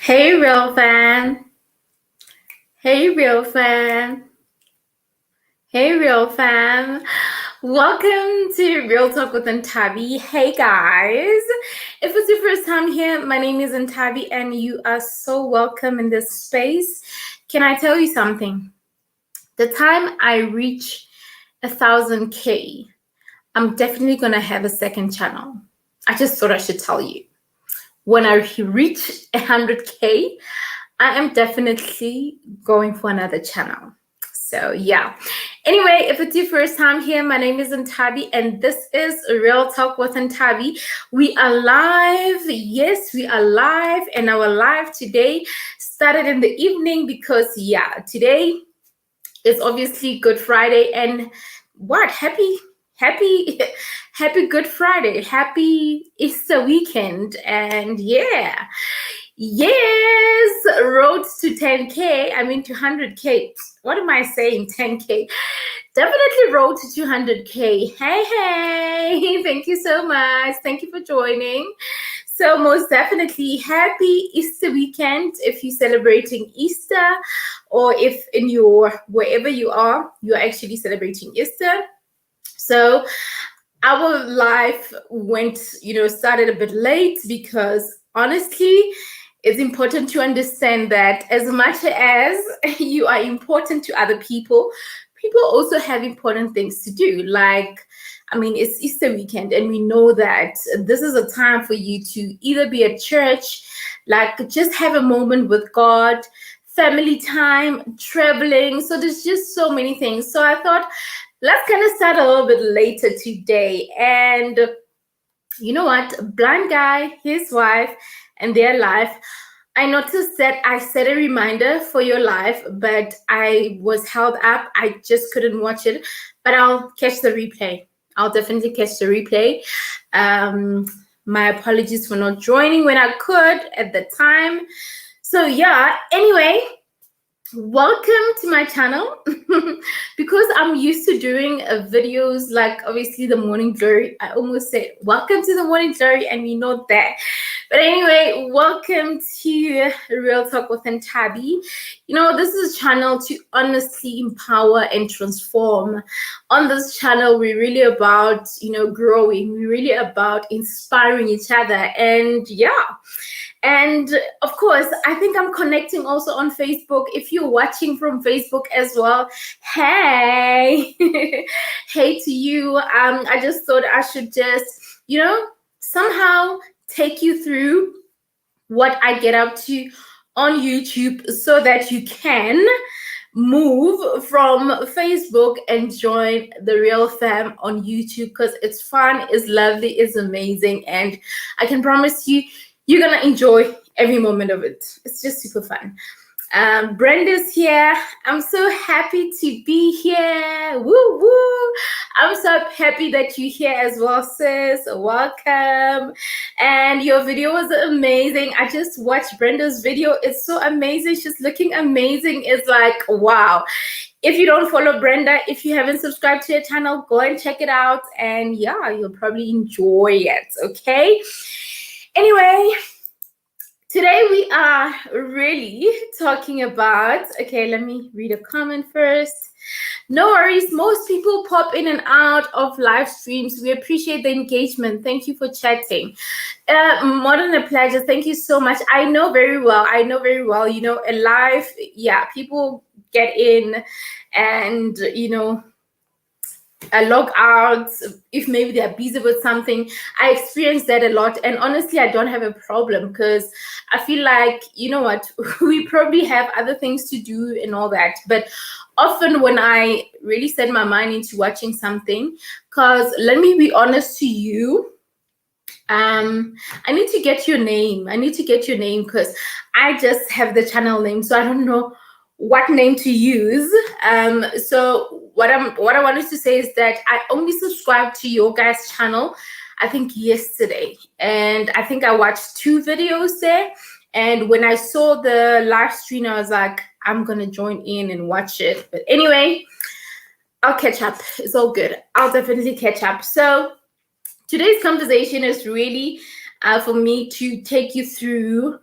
Hey, real fan. Hey, real fan. Hey, real fam. Welcome to Real Talk with Ntabi. Hey, guys. If it's your first time here, my name is Ntabi, and you are so welcome in this space. Can I tell you something? The time I reach 1,000K, I'm definitely going to have a second channel. I just thought I should tell you. When I reach 100K, I am definitely going for another channel. So yeah. Anyway, if it's your first time here, my name is Ntabi, and this is Real Talk with Ntabi. We are live. Yes, we are live, and our live today started in the evening because today is obviously Good Friday, and happy Good Friday, happy Easter weekend, and yes, road to 10K. I mean, to 100K. What am I saying? 10K. Definitely road to 200K. Hey. Thank you so much. Thank you for joining. So most definitely happy Easter weekend if you're celebrating Easter, or if in your wherever you are, you're actually celebrating Easter. So our life started a bit late because honestly, it's important to understand that as much as you are important to other people, people also have important things to do. It's Easter weekend, and we know that this is a time for you to either be at church, like just have a moment with God, family time, traveling. So there's just so many things. So I thought, let's kind of start a little bit later today. And you know what? Blind guy, his wife, and their life. I noticed that I set a reminder for your life, but I was held up. I just couldn't watch it, but I'll catch the replay. I'll definitely catch the replay. My apologies for not joining when I could at the time. So anyway, welcome to my channel. Because I'm used to doing videos like obviously the morning glory. I almost said welcome to the morning glory, and we know that. But anyway, welcome to Real Talk with Ntabi. This is a channel to honestly empower and transform. On this channel, we're really about growing. We're really about inspiring each other, and and of course, I think I'm connecting also on Facebook. If you're watching from Facebook as well, hey, hey to you. I just thought I should just, somehow take you through what I get up to on YouTube so that you can move from Facebook and join the Real Fam on YouTube, because it's fun, it's lovely, it's amazing, and I can promise you, you're gonna enjoy every moment of it. It's just super fun. Brenda's here. I'm so happy to be here. Woo woo! I'm so happy that you're here as well, sis. Welcome. And your video was amazing. I just watched Brenda's video. It's so amazing. She's looking amazing. It's like, wow. If you don't follow Brenda, if you haven't subscribed to her channel, go and check it out. And you'll probably enjoy it. Okay. Anyway, today we are really talking about, okay, let me read a comment first. No worries, most people pop in and out of live streams. We appreciate the engagement. Thank you for chatting. More than a pleasure. Thank you so much. I know very well, a live, people get in and, log out if maybe they're busy with something. I experience that a lot, and honestly, I don't have a problem because I feel like, we probably have other things to do and all that. But often when I really set my mind into watching something, because let me be honest to you, I need to get your name. Because I just have the channel name, so I don't know what name to use. So what I wanted to say is that I only subscribed to your guys' channel, I think yesterday, and I think I watched 2 videos there. And when I saw the live stream, I was like, I'm gonna join in and watch it. But anyway, I'll catch up. It's all good. I'll definitely catch up. So today's conversation is really for me to take you through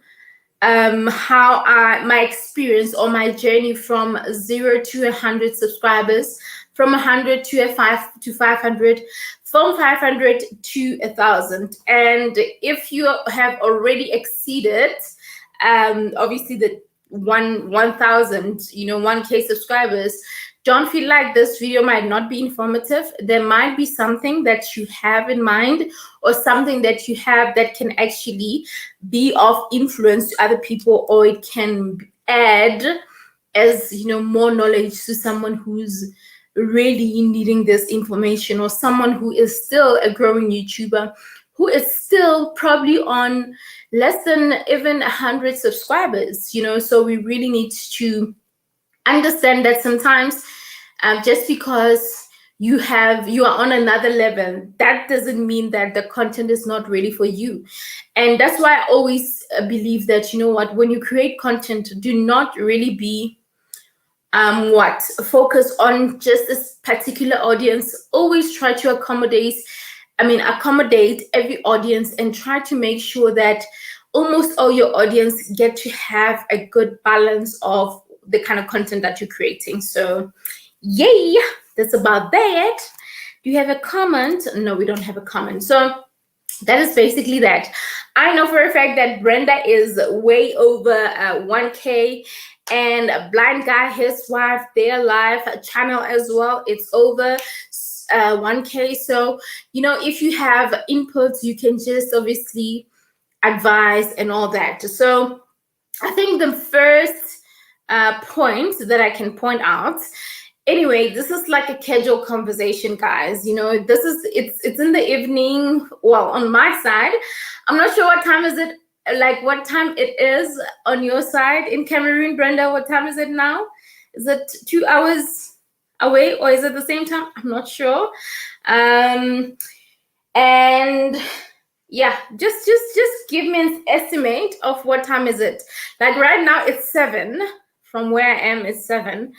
my experience or my journey from 0 to 100 subscribers, from 100 to 500, from 500 to 1,000. And if you have already exceeded, obviously the 1,000, 1K subscribers, don't feel like this video might not be informative. There might be something that you have in mind, or something that you have that can actually be of influence to other people, or it can add as more knowledge to someone who's really needing this information, or someone who is still a growing YouTuber, who is still probably on less than even 100 subscribers. So we really need to understand that sometimes just because you are on another level, that doesn't mean that the content is not ready for you. And that's why I always believe that, when you create content, do not really be focus on just this particular audience. Always try to accommodate every audience, and try to make sure that almost all your audience get to have a good balance of the kind of content that you're creating. So yay, that's about that. Do you have a comment? No, we don't have a comment. So that is basically that. I know for a fact that Brenda is way over 1K, and Blind Guy, his wife, their live channel as well, it's over 1K. So if you have inputs, you can just obviously advise and all that. So I think the first point that I can point out, anyway, this is like a casual conversation, guys. It's in the evening. Well, on my side, I'm not sure what time is it, like what time it is on your side in Cameroon. Brenda, what time is it now? Is it 2 hours away, or is it the same time? I'm not sure. And yeah, just give me an estimate of what time is it. Like right now it's 7. From where I am, it's 7.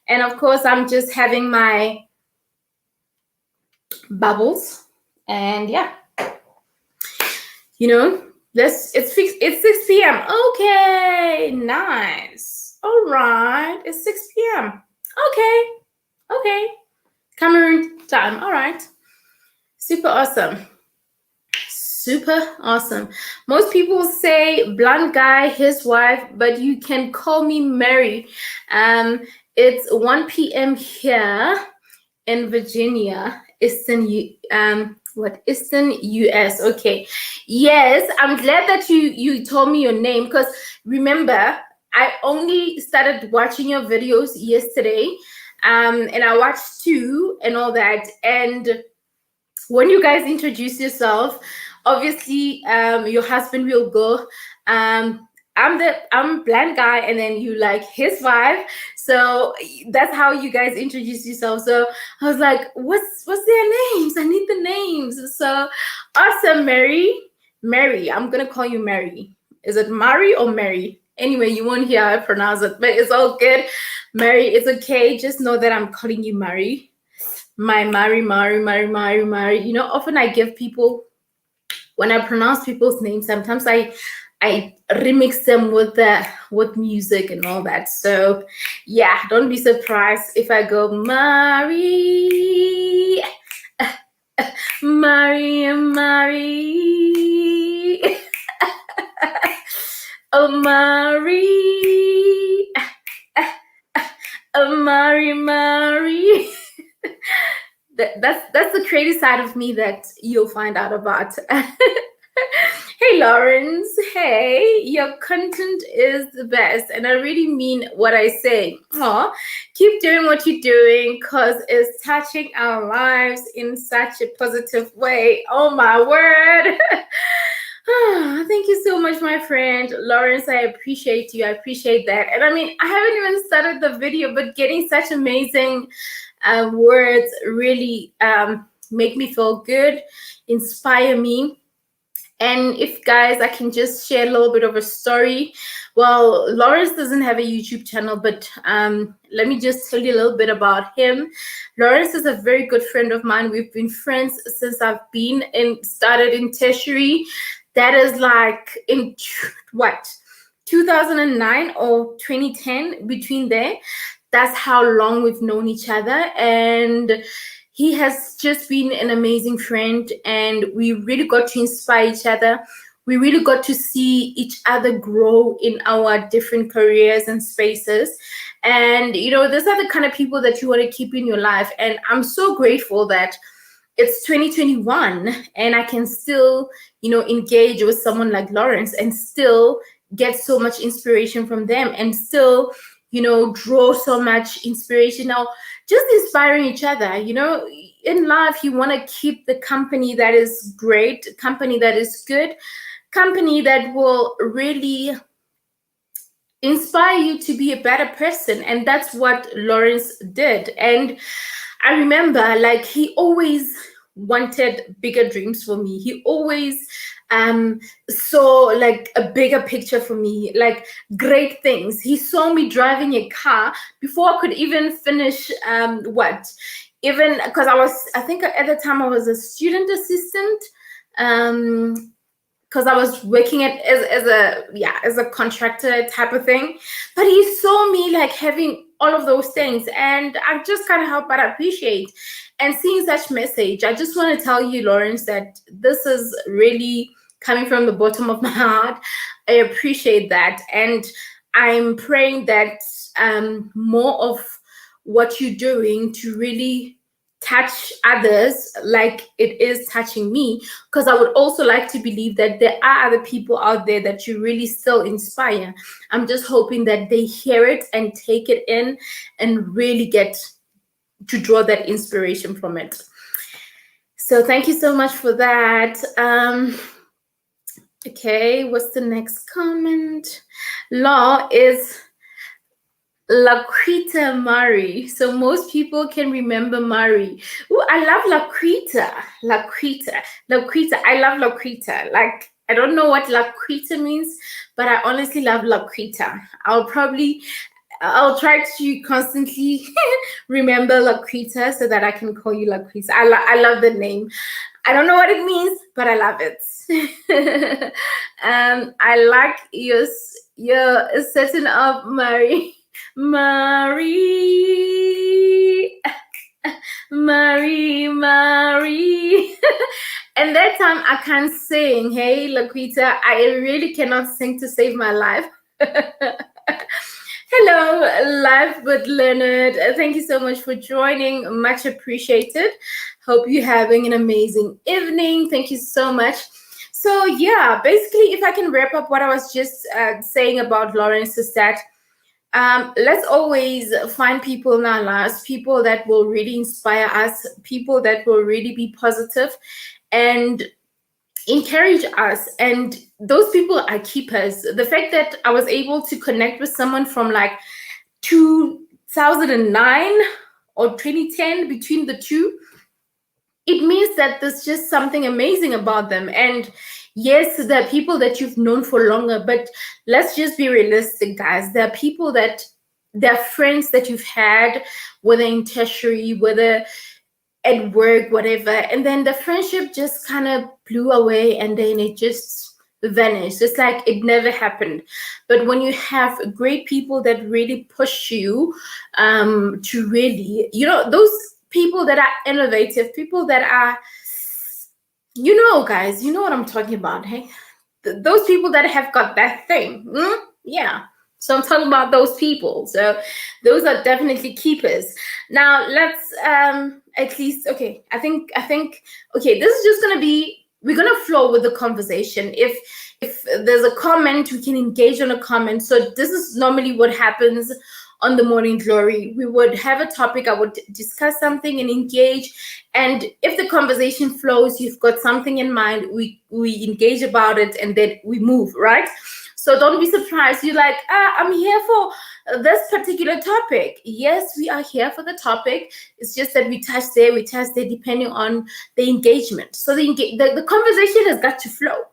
And of course, I'm just having my bubbles. And yeah, it's 6 p.m. Okay, nice. All right, it's 6 p.m. Okay. Cameroon time. All right. Super awesome. Most people say Blind Guy, his wife, but you can call me Mary. It's 1 p.m. here in Virginia, Eastern US. Okay. Yes, I'm glad that you told me your name, because remember, I only started watching your videos yesterday, and I watched 2 and all that. And when you guys introduce yourself, obviously your husband will go, I'm Blind Guy, and then you like his wife. So that's how you guys introduce yourself. So I was like, what's their names? I need the names. So awesome. Mary, I'm gonna call you Mary. Is it Mari or Mary? Anyway, you won't hear how I pronounce it, but it's all good. Mary, it's okay. Just know that I'm calling you Mari. My Mari. Often I give people, when I pronounce people's names, sometimes I remix them with music and all that. So yeah, don't be surprised if I go Mari. Oh, Mari. Oh, Mari. That's the creative side of me that you'll find out about. Hey Lawrence, hey, your content is the best, and I really mean what I say. Keep doing what you're doing, because it's touching our lives in such a positive way. Oh my word. Thank you so much, my friend Lawrence. I appreciate you. I appreciate that. And I mean, I haven't even started the video, but getting such amazing words really make me feel good, inspire me. And if guys, I can just share a little bit of a story. Well, Lawrence doesn't have a YouTube channel, but let me just tell you a little bit about him. Lawrence is a very good friend of mine. We've been friends since I've started in tertiary. That is like in 2009 or 2010, between there. That's how long we've known each other. And he has just been an amazing friend, and we really got to inspire each other. We really got to see each other grow in our different careers and spaces. And, those are the kind of people that you want to keep in your life. And I'm so grateful that it's 2021 and I can still, engage with someone like Lawrence and still get so much inspiration from them, and still, draw so much inspiration. Now, just inspiring each other, in life, you want to keep the company that is great, company that is good, company that will really inspire you to be a better person. And that's what Lawrence did. And I remember, like, he always wanted bigger dreams for me. He always saw like a bigger picture for me, like great things. He saw me driving a car before I could even finish even because I think at the time I was a student assistant, because I was working as a contractor type of thing. But he saw me like having all of those things, and I just can't help but appreciate and seeing such message. I just want to tell you, Lawrence, that this is really coming from the bottom of my heart. I appreciate that, and I'm praying that more of what you're doing to really touch others like it is touching me, because I would also like to believe that there are other people out there that you really still inspire. I'm just hoping that they hear it and take it in and really get to draw that inspiration from it. So thank you so much for that. Okay, what's the next comment? Law is Laquita Murray. So most people can remember Murray. Ooh, I love Laquita. I love Laquita. Like, I don't know what Laquita means, but I honestly love Laquita. I'll try to constantly remember Laquita so that I can call you Laquita. I love the name. I don't know what it means, but I love it. I like your setting up, Murray. Marie. And that time I can't sing. Hey, Laquita, I really cannot sing to save my life. Hello, Life with Leonard. Thank you so much for joining. Much appreciated. Hope you're having an amazing evening. Thank you so much. So yeah, basically, if I can wrap up what I was just saying about Lawrence, is that let's always find people in our lives, people that will really inspire us, people that will really be positive and encourage us. And those people are keepers. The fact that I was able to connect with someone from like 2009 or 2010, between the two, it means that there's just something amazing about them. And yes, there are people that you've known for longer, but let's just be realistic, guys. There are people that, they're friends that you've had, whether in tertiary, whether at work, whatever, and then the friendship just kind of blew away and then it just vanished. It's like it never happened. But when you have great people that really push you to really, those people that are innovative, people that are, guys, you know what I'm talking about, hey? Those people that have got that thing. Yeah. So I'm talking about those people. So those are definitely keepers. Now let's at least, okay, I think okay, this is just gonna be, we're gonna flow with the conversation. If there's a comment, we can engage on a comment. So this is normally what happens on the Morning Glory. We would have a topic, I would discuss something and engage. And if the conversation flows, you've got something in mind, we engage about it and then we move, right? So don't be surprised. You're like, I'm here for this particular topic. Yes, we are here for the topic. It's just that we touch there, depending on the engagement. So the conversation has got to flow.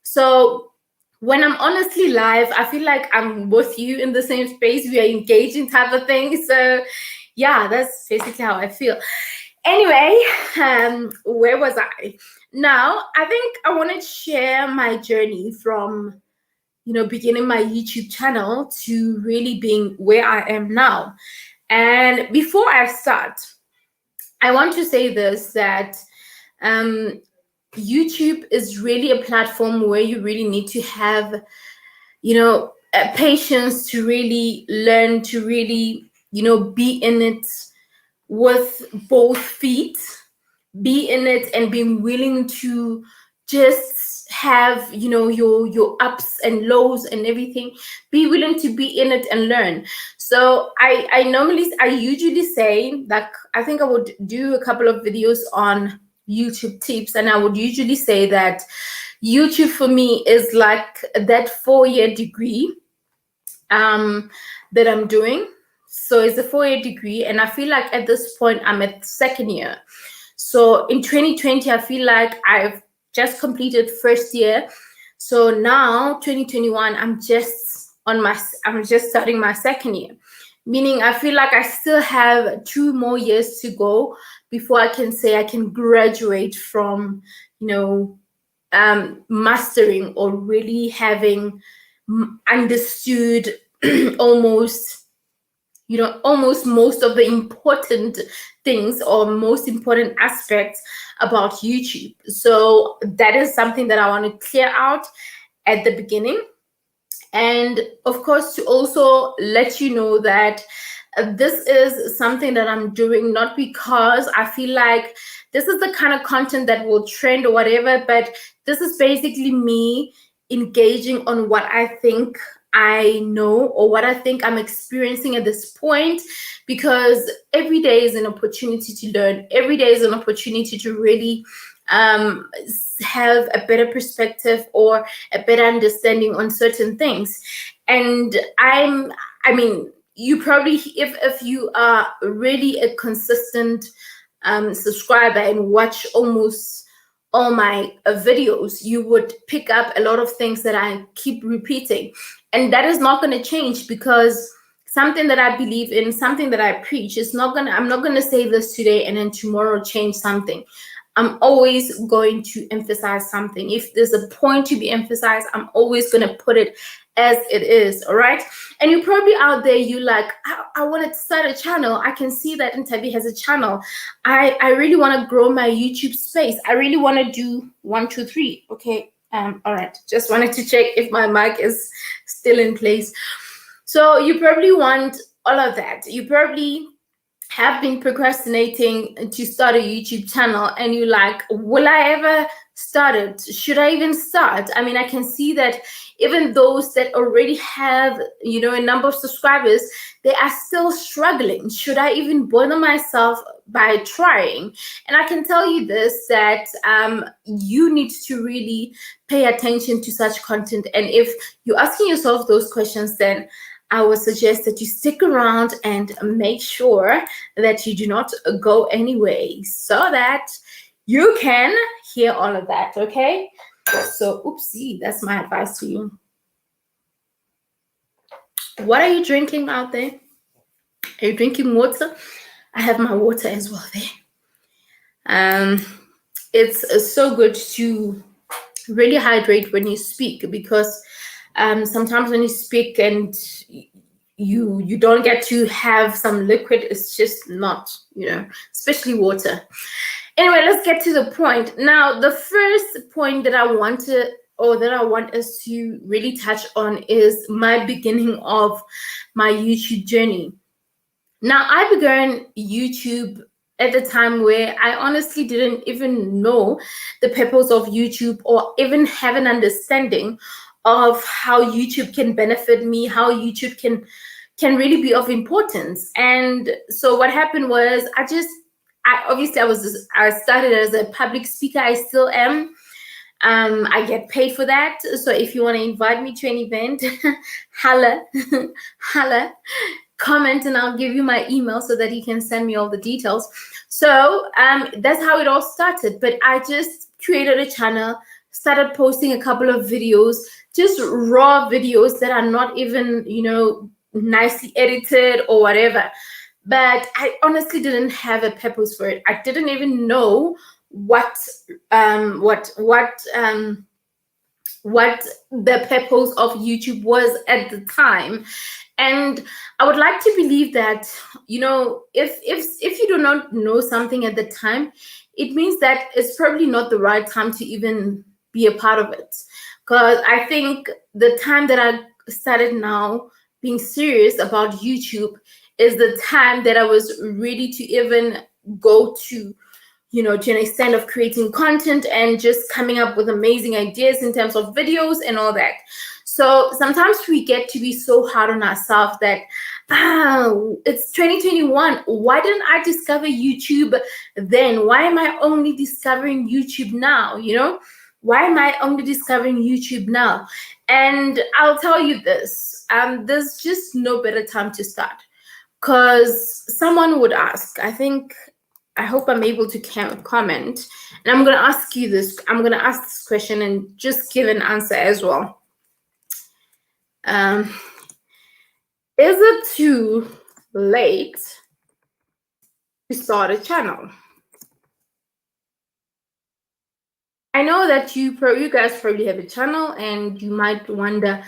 So when I'm honestly live, I feel like I'm with you in the same space. We are engaging type of thing. So yeah, that's basically how I feel. Anyway, where was I? Now, I think I want to share my journey from beginning my YouTube channel to really being where I am now. And before I start, I want to say this, that YouTube is really a platform where you really need to have, patience to really learn, to really, be in it with both feet, be in it and being willing to just have, your ups and lows and everything. Be willing to be in it and learn. So I usually say, like, I think I would do a couple of videos on YouTube tips, and I would usually say that YouTube for me is like that 4-year degree that I'm doing. So it's a 4-year degree, and I feel like at this point I'm at 2nd year. So in 2020, I feel like I've just completed 1st year. So now 2021, I'm just starting my 2nd year, meaning I feel like I still have 2 more years to go before I can say I can graduate from, mastering or really having understood almost most of the important things or most important aspects about YouTube. So that is something that I want to clear out at the beginning. And of course, to also let you know that this is something that I'm doing not because I feel like this is the kind of content that will trend or whatever, but this is basically me engaging on what I think I know or what I think I'm experiencing at this point, because every day is an opportunity to learn. Every day is an opportunity to really have a better perspective or a better understanding on certain things. And you probably, if you are really a consistent subscriber and watch almost all my videos, you would pick up a lot of things that I keep repeating. And that is not going to change, because something that I believe in, something that I preach, I'm not going to say this today and then tomorrow change something. I'm always going to emphasize something. If there's a point to be emphasized, I'm always going to put it as it is. All right. And you're probably out there, you like, I want to start a channel. I can see that Ntabi has a channel. I really want to grow my YouTube space. I really want to do 1, 2, 3. Okay. All right. Just wanted to check if my mic is still in place. So you probably want all of that. You probably have been procrastinating to start a YouTube channel, and you're like, will I ever start it? Should I even start? I mean, I can see that even those that already have, a number of subscribers, they are still struggling. Should I even bother myself by trying? And I can tell you this, that you need to really pay attention to such content. And if you're asking yourself those questions, then I would suggest that you stick around and make sure that you do not go anyway, so that you can hear all of that, okay? So, oopsie, that's my advice to you. What are you drinking out there? Are you drinking water? I have my water as well there. It's so good to really hydrate when you speak, because sometimes when you speak and you don't get to have some liquid, it's just not, especially water. Anyway, let's get to the point. Now, the first point that I want us to really touch on is my beginning of my YouTube journey. Now, I began YouTube at the time where I honestly didn't even know the purpose of YouTube or even have an understanding of how YouTube can benefit me, how YouTube can really be of importance. And so what happened was I started as a public speaker. I still am. I get paid for that. So if you want to invite me to an event, holla, comment, and I'll give you my email so that you can send me all the details. So that's how it all started. But I just created a channel, started posting a couple of videos, just raw videos that are not even, nicely edited or whatever. But I honestly didn't have a purpose for it. I didn't even know what what the purpose of YouTube was at the time. And I would like to believe that, if you do not know something at the time, it means that it's probably not the right time to even be a part of it. Because I think the time that I started now being serious about YouTube is the time that I was ready to even go to, to an extent of creating content and just coming up with amazing ideas in terms of videos and all that. So sometimes we get to be so hard on ourselves that, it's 2021. Why didn't I discover YouTube then? Why am I only discovering YouTube now? Why am I only discovering YouTube now? And I'll tell you this, there's just no better time to start. Because someone would ask, I hope I'm able to comment. And I'm going to ask you this. I'm going to ask this question and just give an answer as well. Is it too late to start a channel? I know that you guys probably have a channel, and you might wonder,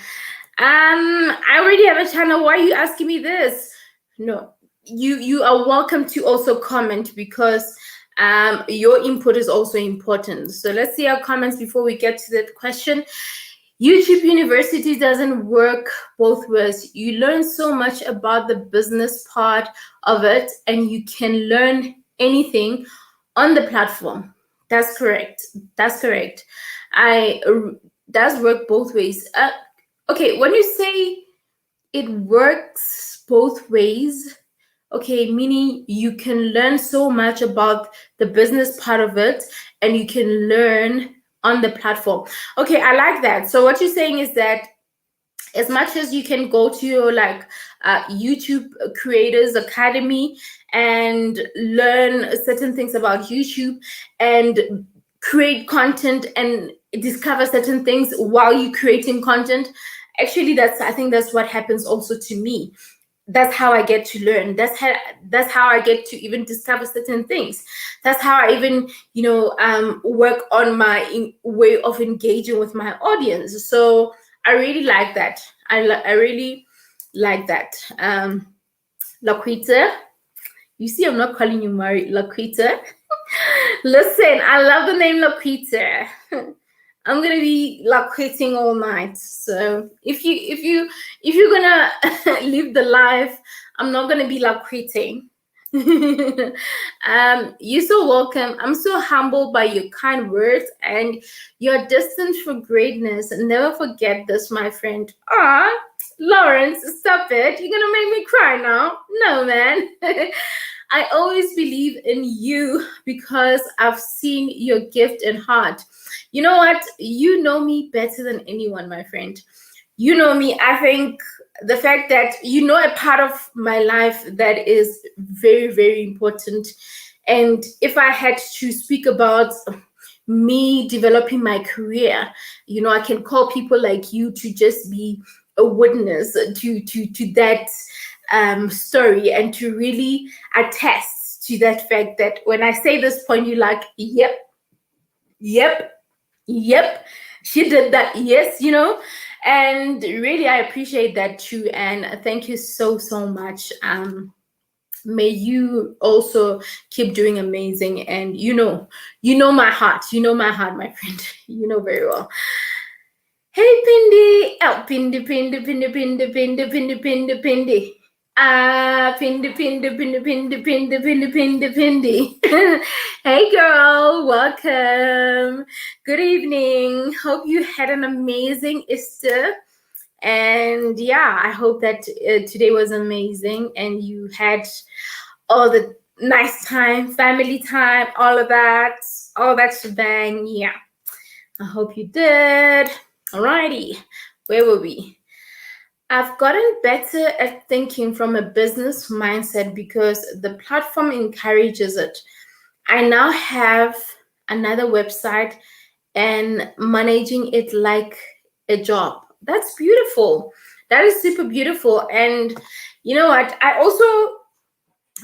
I already have a channel. Why are you asking me this? No, you are welcome to also comment, because your input is also important. So let's see our comments before we get to that question. YouTube University doesn't work both ways. You learn so much about the business part of it, and you can learn anything on the platform. That's correct. That's correct. Does work both ways. Okay, when you say it works both ways, okay, meaning you can learn so much about the business part of it, and you can learn on the platform. Okay, I like that. So what you're saying is that as much as you can go to your YouTube Creators Academy and learn certain things about YouTube and create content and discover certain things while you're creating content, actually I think that's what happens also to me. That's how I get to learn. That's how I get to even discover certain things. That's how I even work on my way of engaging with my audience. So I really like that. I really like that. Laquita, you see, I'm not calling you Mari, Laquita. Listen, I love the name Laquita. I'm gonna be quitting all night. So if you're gonna live the life, I'm not gonna be quitting. You're so welcome. I'm so humbled by your kind words and your destined for greatness. Never forget this, my friend. Lawrence, stop it. You're gonna make me cry now. No, man. I always believe in you because I've seen your gift and heart. You know what? You know me better than anyone, my friend. You know me. I think the fact that you know a part of my life that is very, very important. And if I had to speak about me developing my career, I can call people like you to just be a witness to that story, and to really attest to that fact that when I say this point, you're like, yep, she did that. Yes, and really I appreciate that too. And thank you so much. May you also keep doing amazing. And you know my heart. You know my heart, my friend. You know very well. Hey, Pindi. Oh, Pindi. Pindi. Hey, girl. Welcome. Good evening. Hope you had an amazing Easter. And yeah, I hope that today was amazing and you had all the nice time, family time, all that shebang. Yeah, I hope you did. Alrighty, where were we? I've gotten better at thinking from a business mindset because the platform encourages it. I now have another website and managing it like a job. That's beautiful. That is super beautiful. And you know what? I also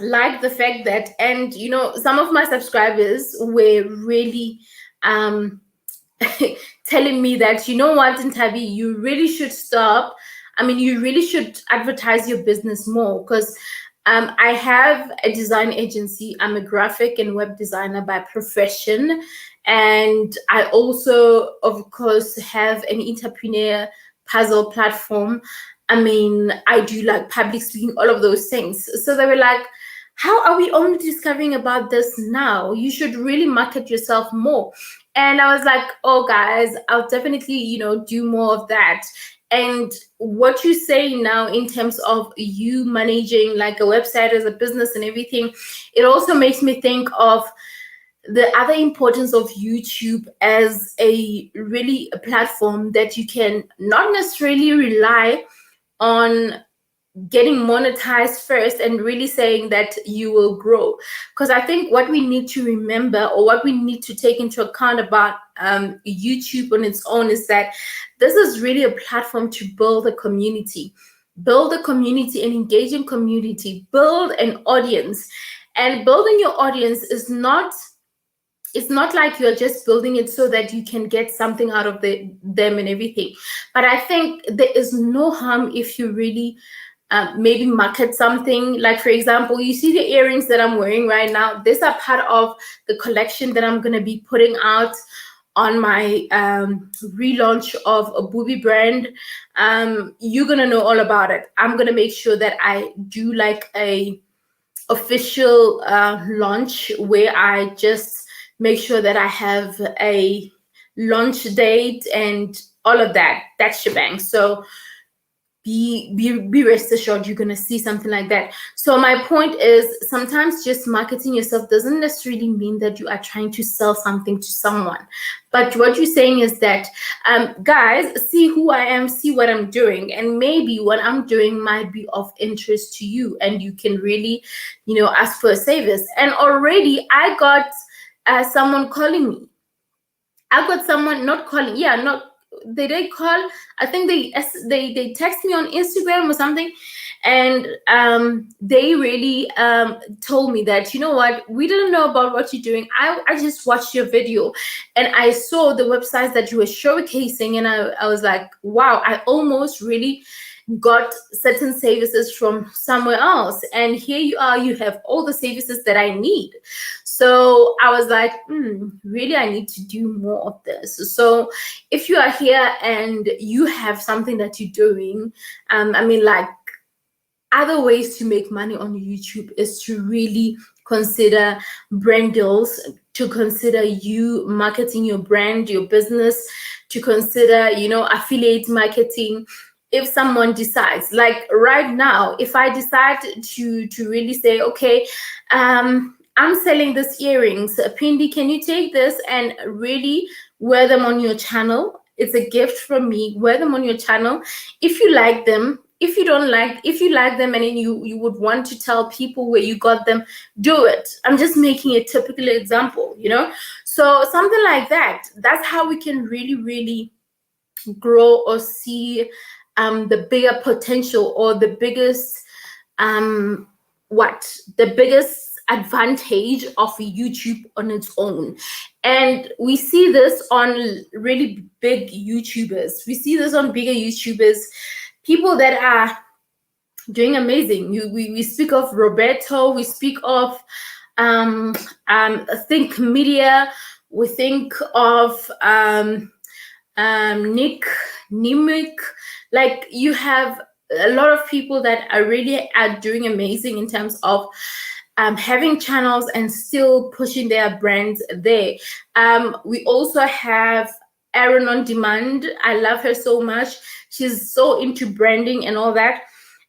like the fact that, and some of my subscribers were really telling me that, you know what, Ntabi, you really should stop. I mean, you really should advertise your business more, because I have a design agency. I'm a graphic and web designer by profession. And I also, of course, have an entrepreneur puzzle platform. I mean, I do like public speaking, all of those things. So they were like, how are we only discovering about this now? You should really market yourself more. And I was like, oh, guys, I'll definitely, do more of that. And what you say now in terms of you managing like a website as a business and everything, it also makes me think of the other importance of YouTube as a platform that you can not necessarily rely on getting monetized first and really saying that you will grow. Because I think what we need to remember, or what we need to take into account about YouTube on its own, is that this is really a platform to build a community, an engaging community, build an audience. And building your audience is not, it's not like you're just building it so that you can get something out of them and everything. But I think there is no harm if you really maybe market something. Like, for example, you see the earrings that I'm wearing right now. These are part of the collection that I'm going to be putting out on my relaunch of a Booby brand. You're going to know all about it. I'm going to make sure that I do like a official launch where I just make sure that I have a launch date and all of that shebang. So be rest assured you're going to see something like that. So my point is, sometimes just marketing yourself doesn't necessarily mean that you are trying to sell something to someone. But what you're saying is that, guys, see who I am, see what I'm doing, and maybe what I'm doing might be of interest to you, and you can really, ask for a service. And already I got someone calling me. I got someone not calling. Yeah, not they did call. I think they text me on Instagram or something, and they really told me that, you know what, we didn't know about what you're doing. I just watched your video and I saw the websites that you were showcasing, and I was like, wow, I almost really got certain services from somewhere else, and here you are, you have all the services that I need. So I was like, really, I need to do more of this. So if you are here and you have something that you're doing, I mean, like, other ways to make money on YouTube is to really consider brand deals, to consider you marketing your brand, your business, to consider, affiliate marketing. If someone decides, like right now, if I decide to really say, okay, I'm selling these earrings, Pindi, can you take this and really wear them on your channel? It's a gift from me. Wear them on your channel. If you like them, if you like them, and then you would want to tell people where you got them, do it. I'm just making a typical example, So something like that. That's how we can really, really grow or see the bigger potential, or the biggest advantage of YouTube on its own. And we see this on really big YouTubers. We see this on bigger YouTubers, people that are doing amazing. We speak of Roberto, we speak of Think Media, we think of Nick Nimic. Like, you have a lot of people that are doing amazing in terms of having channels and still pushing their brands there. We also have Erin on Demand. I love her so much. She's so into branding and all that.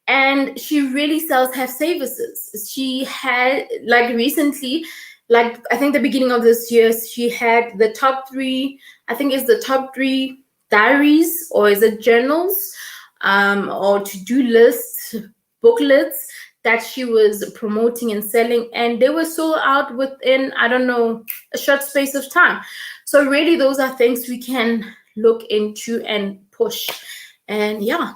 And she really sells her services. She had, like, recently, like, I think the beginning of this year, she had the top 3, I think it's the top 3 diaries, or is it journals, or to-do lists, booklets that she was promoting and selling, and they were sold out within, I don't know, a short space of time. So really, those are things we can look into and push. And yeah,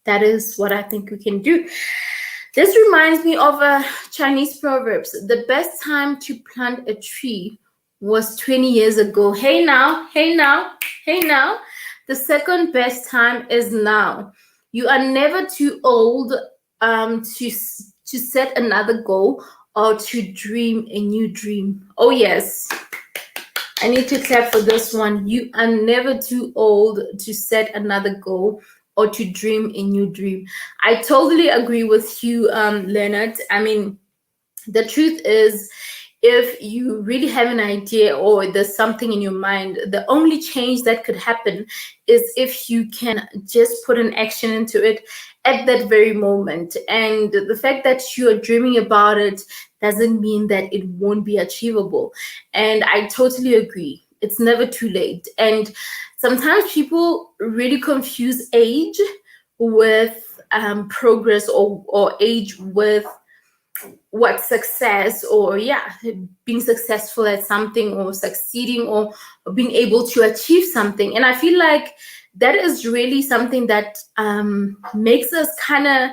that is what I think we can do. This reminds me of a Chinese proverbs. The best time to plant a tree was 20 years ago. Hey now, hey now, hey now. The second best time is now. You are never too old to set another goal or to dream a new dream. Oh yes. I need to clap for this one. You are never too old to set another goal or to dream a new dream. I totally agree with you, Leonard. I mean, the truth is, if you really have an idea or there's something in your mind, the only change that could happen is if you can just put an action into it at that very moment. And the fact that you're dreaming about it doesn't mean that it won't be achievable. And I totally agree. It's never too late. And sometimes people really confuse age with progress, or age with what success, or being successful at something, or succeeding, or being able to achieve something. And I feel like that is really something that makes us kind of,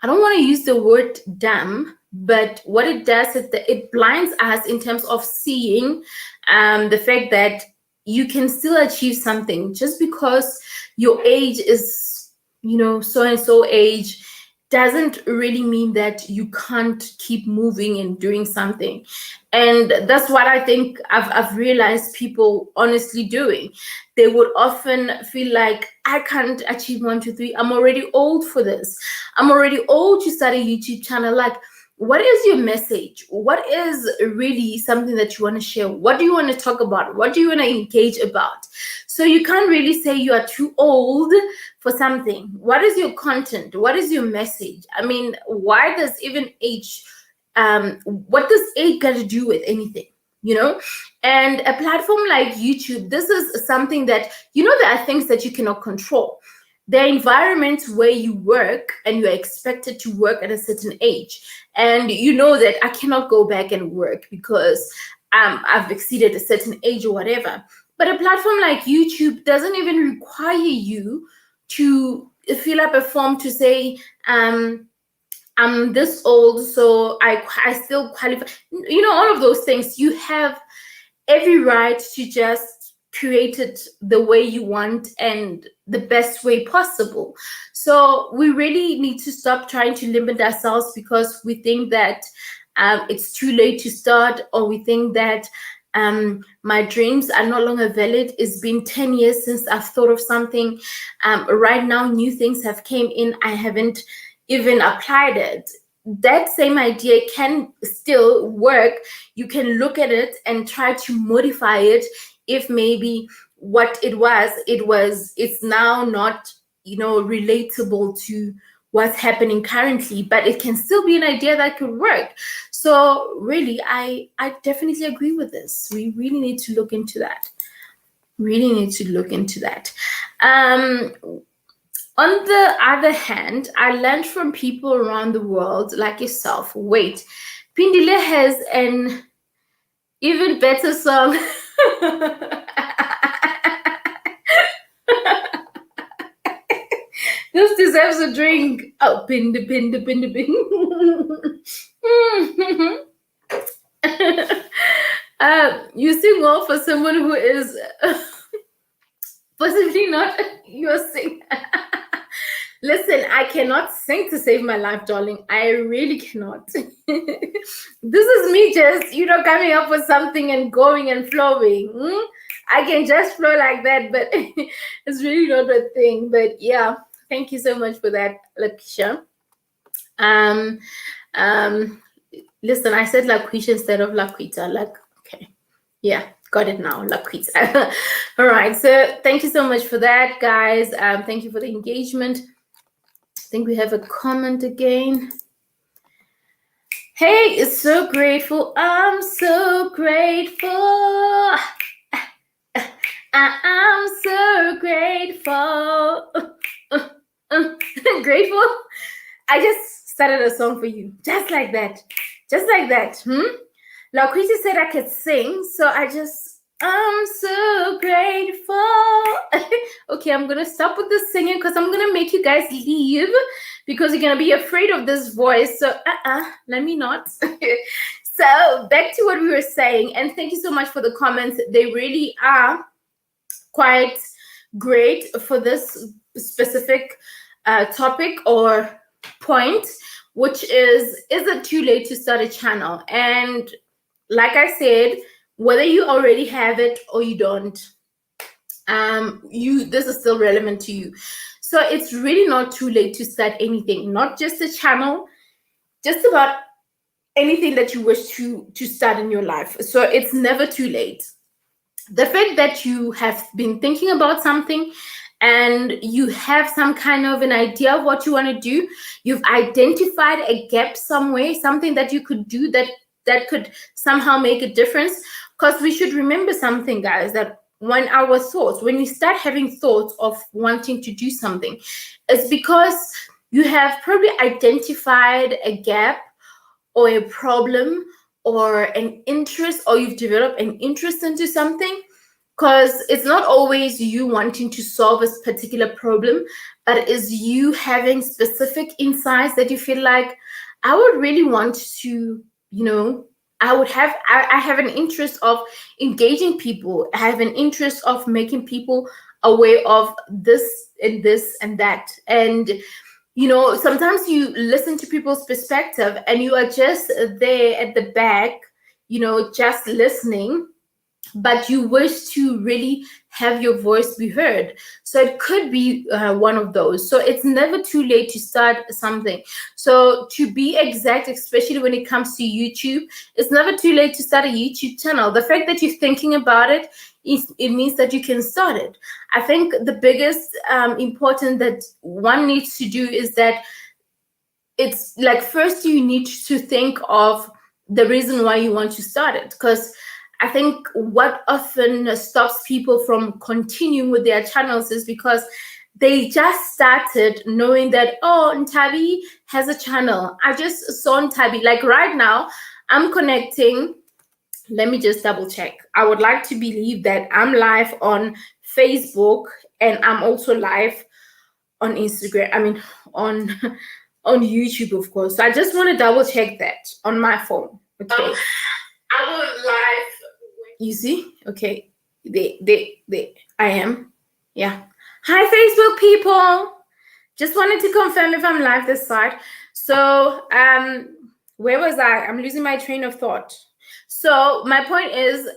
I don't want to use the word dumb, but what it does is that it blinds us in terms of seeing the fact that you can still achieve something just because your age is, so and so age, doesn't really mean that you can't keep moving and doing something. And that's what I think I've realized people honestly doing. They would often feel like, I can't achieve 1, 2, 3. I'm already old for this. I'm already old to start a YouTube channel. Like, what is your message? What is really something that you want to share? What do you want to talk about? What do you want to engage about? So you can't really say you are too old for something. What is your content? What is your message? I mean, why does even age, what does age got to do with anything? And a platform like YouTube, this is something that, there are things that you cannot control. There are environments where you work and you're expected to work at a certain age. And you know that I cannot go back and work because I've exceeded a certain age or whatever. But a platform like YouTube doesn't even require you to fill up a form to say, I'm this old, so I still qualify. All of those things. You have every right to just create it the way you want and the best way possible. So we really need to stop trying to limit ourselves because we think that it's too late to start, or we think that my dreams are no longer valid. It's been 10 years since I've thought of something. Right now, new things have came in. I haven't even applied it. That same idea can still work. You can look at it and try to modify it. If maybe what it's now not, relatable to what's happening currently, but it can still be an idea that could work. So really, I definitely agree with this. We really need to look into that. On the other hand, I learned from people around the world like yourself. Wait, Pindile has an even better song. This deserves a drink. Oh, pinda, pinda, pinda, pinda. You sing well for someone who is possibly not your singer. Listen, I cannot sing to save my life, darling. I really cannot. This is me just, coming up with something and going and flowing. I can just flow like that, but it's really not a thing. But yeah, thank you so much for that, Lakeisha. Listen, I said Laquisha instead of Laquita. Okay. Yeah, got it now, Laquita. All right, so thank you so much for that, guys. Thank you for the engagement. I think we have a comment again. Hey, it's so grateful. I'm so grateful. I'm so grateful. Grateful. I just started a song for you, just like that. Laquita said I could sing, so I'm so grateful. Okay, I'm gonna stop with the singing because I'm gonna make you guys leave because you're gonna be afraid of this voice. So let me not. So back to what we were saying, and thank you so much for the comments. They really are quite great for this specific topic or point, which is it too late to start a channel? And like I said, whether you already have it or you don't, this is still relevant to you. So it's really not too late to start anything, not just a channel, just about anything that you wish to start in your life. So it's never too late. The fact that you have been thinking about something and you have some kind of an idea of what you want to do, you've identified a gap somewhere, something that you could do that could somehow make a difference. Because we should remember something, guys, that when we start having thoughts of wanting to do something, it's because you have probably identified a gap or a problem or an interest, or you've developed an interest into something. Because it's not always you wanting to solve a particular problem, but it is you having specific insights that you feel like, I would really want to, I have an interest of engaging people. I have an interest of making people aware of this and this and that. And sometimes you listen to people's perspective and you are just there at the back, just listening, but you wish to really have your voice be heard. So it could be one of those. So it's never too late to start something. So to be exact, especially when it comes to YouTube, it's never too late to start a YouTube channel. The fact that you're thinking about it, it means that you can start it. I think the biggest important that one needs to do is that it's like, first you need to think of the reason why you want to start it. Because I think what often stops people from continuing with their channels is because they just started knowing that, oh, Ntabi has a channel. I just saw Ntabi. Like right now, I'm connecting. Let me just double check. I would like to believe that I'm live on Facebook and I'm also live on Instagram. I mean, on YouTube, of course. So I just want to double check that on my phone. Okay. I will live. You see? Okay. They. I am. Yeah. Hi, Facebook people. Just wanted to confirm if I'm live this side. So, where was I? I'm losing my train of thought. So my point is,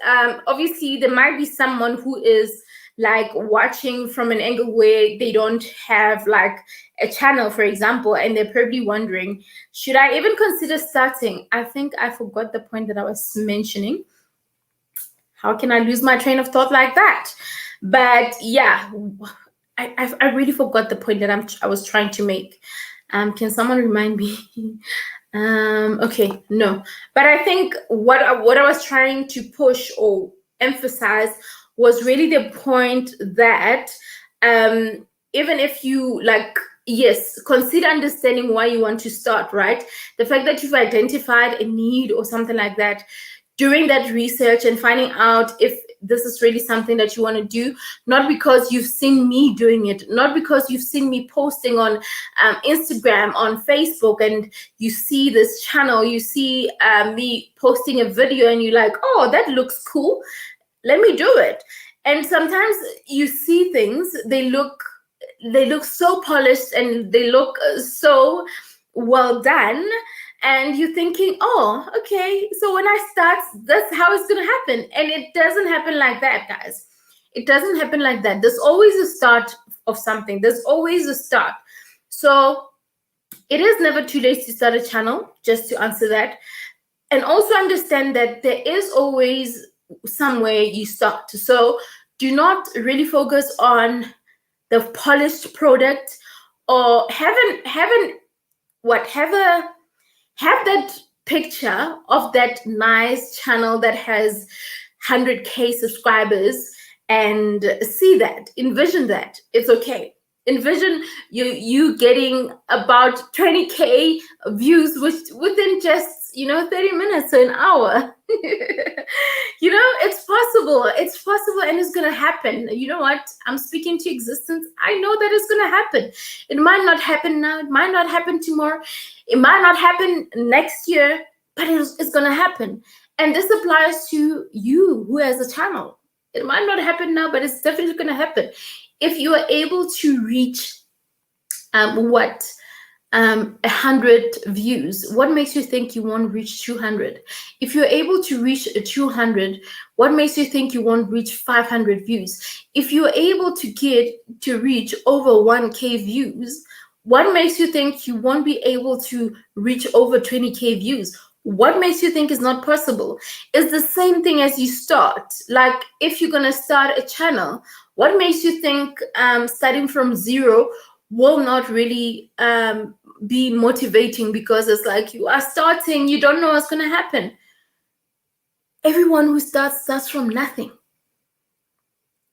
obviously there might be someone who is like watching from an angle where they don't have like a channel, for example, and they're probably wondering, should I even consider starting? I think I forgot the point that I was mentioning. How can I lose my train of thought like that? But yeah, I really forgot the point that I was trying to make. Can someone remind me? Okay, no. But I think what I was trying to push or emphasize was really the point that even if you like, yes, consider understanding why you want to start, right? The fact that you've identified a need or something like that, doing that research and finding out if this is really something that you want to do, not because you've seen me doing it, not because you've seen me posting on Instagram, on Facebook, and you see this channel, you see me posting a video and you're like, oh, that looks cool, let me do it. And sometimes you see things, they look so polished and they look so well done, and you're thinking, oh, okay, so when I start, that's how it's going to happen. And it doesn't happen like that, guys. It doesn't happen like that. There's always a start of something. There's always a start. So it is never too late to start a channel, just to answer that. And also understand that there is always somewhere you start. So do not really focus on the polished product, or have that picture of that nice channel that has 100K subscribers and see that, envision that. It's okay. Envision you getting about 20K views within just 30 minutes or an hour. It's possible. It's possible, and it's gonna happen. You know what? I'm speaking to existence. I know that it's gonna happen. It might not happen now. It might not happen tomorrow. It might not happen next year. but it's going to happen. And this applies to you who has a channel. It might not happen now, but it's definitely going to happen. If you are able to reach 100 views, what makes you think you won't reach 200? If you're able to reach 200, what makes you think you won't reach 500 views? If you're able to reach over 1K views, what makes you think you won't be able to reach over 20K views? What makes you think is not possible? It's the same thing as you start. Like if you're gonna start a channel, what makes you think starting from zero will not really be motivating? Because it's like you are starting, you don't know what's going to happen. Everyone who starts from nothing.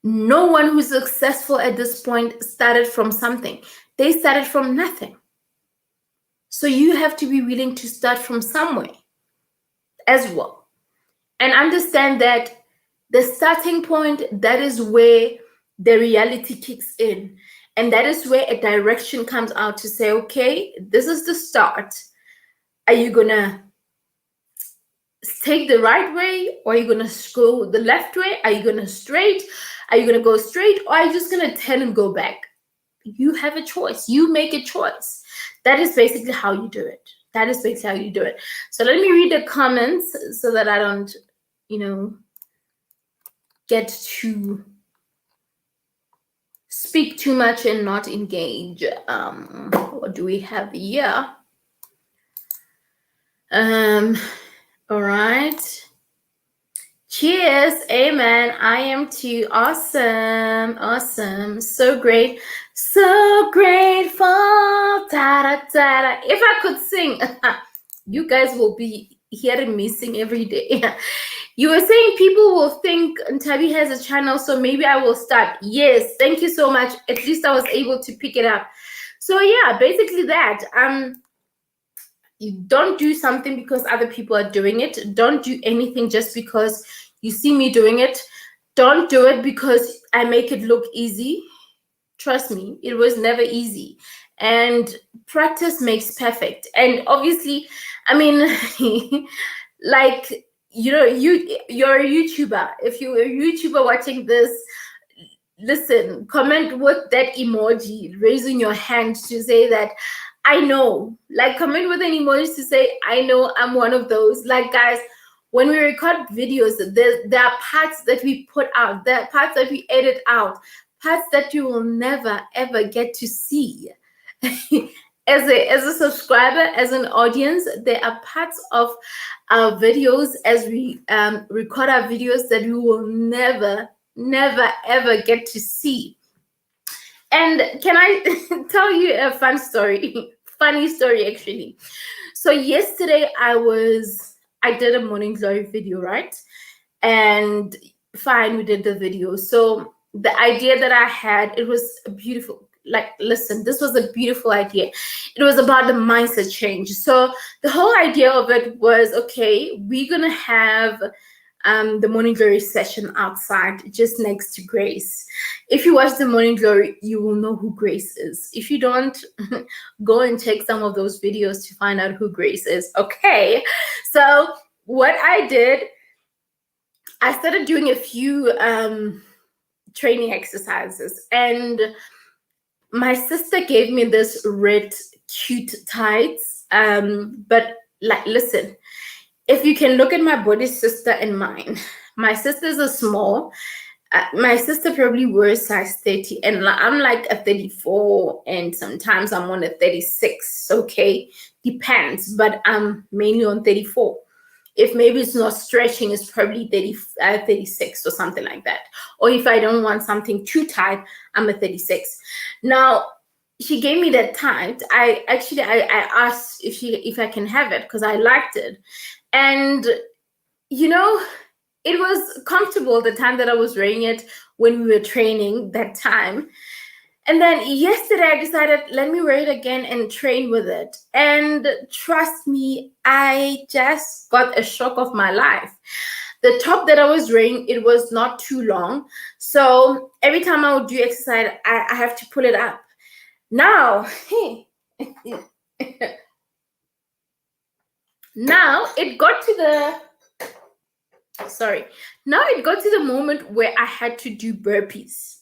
No one who's successful at this point started from something. They started from nothing. So you have to be willing to start from somewhere as well. And understand that the starting point, that is where the reality kicks in. And that is where a direction comes out to say, okay, this is the start. Are you going to take the right way, or are you going to go the left way? Are you going to straight? Are you going to go straight, or are you just going to turn and go back? You have a choice. You make a choice. That is basically how you do it. That is basically how you do it. So let me read the comments so that I don't, get to speak too much and not engage. What do we have here? All right. Cheers. Amen. I am too. Awesome. Awesome. So great. So grateful. Da, da, da. If I could sing, you guys will be hearing me sing every day. You were saying people will think Ntabi has a channel, so maybe I will start. Yes, thank you so much. At least I was able to pick it up. So yeah, basically that. You don't do something because other people are doing it. Don't do anything just because you see me doing it. Don't do it because I make it look easy. Trust me, it was never easy. And practice makes perfect. And obviously, I mean, like, you're a YouTuber. If you're a YouTuber watching this, listen, comment with that emoji, raising your hand to say that I know. Like, comment with an emoji to say, I know I'm one of those. Like, guys, when we record videos, there are parts that we put out, there are parts that we edit out, parts that you will never, ever get to see. As a subscriber, as an audience, there are parts of our videos as we record our videos that we will never, ever get to see. And can I tell you a fun story? Funny story, actually. So yesterday I did a Morning Glory video, right? And fine, we did the video. So the idea that I had, it was beautiful. Like, listen, this was a beautiful idea. It was about the mindset change. So the whole idea of it was, okay, we're gonna have the Morning Glory session outside just next to Grace. If you watch the Morning Glory, you will know who Grace is. If you don't, go and check some of those videos to find out who Grace is. Okay, so what I did, I started doing a few training exercises, and my sister gave me this red cute tights. But like, listen, if you can look at my body, sister and mine, my sister's a small. My sister probably wears size 30, and I'm like a 34, and sometimes I'm on a 36. Okay, depends, but I'm mainly on 34. If maybe it's not stretching, it's probably 36 or something like that. Or if I don't want something too tight, I'm a 36. Now, she gave me that tight. I asked if I can have it because I liked it. And, it was comfortable the time that I was wearing it when we were training that time. And then yesterday I decided, let me wear it again and train with it. And trust me, I just got a shock of my life. The top that I was wearing, it was not too long. So every time I would do exercise, I have to pull it up. Now, Now it got to the moment where I had to do burpees.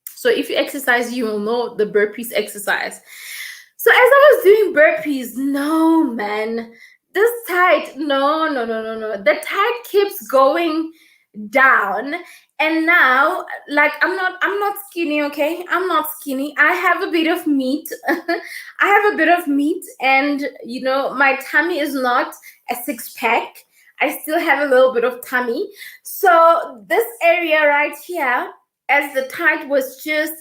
So if you exercise, you will know the burpees exercise. So as I was doing burpees, no, man, this tide, no. The tide keeps going down. And now, like, I'm not skinny, okay? I'm not skinny. I have a bit of meat. I have a bit of meat, and my tummy is not a six pack. I still have a little bit of tummy. So this area right here, as the tide was just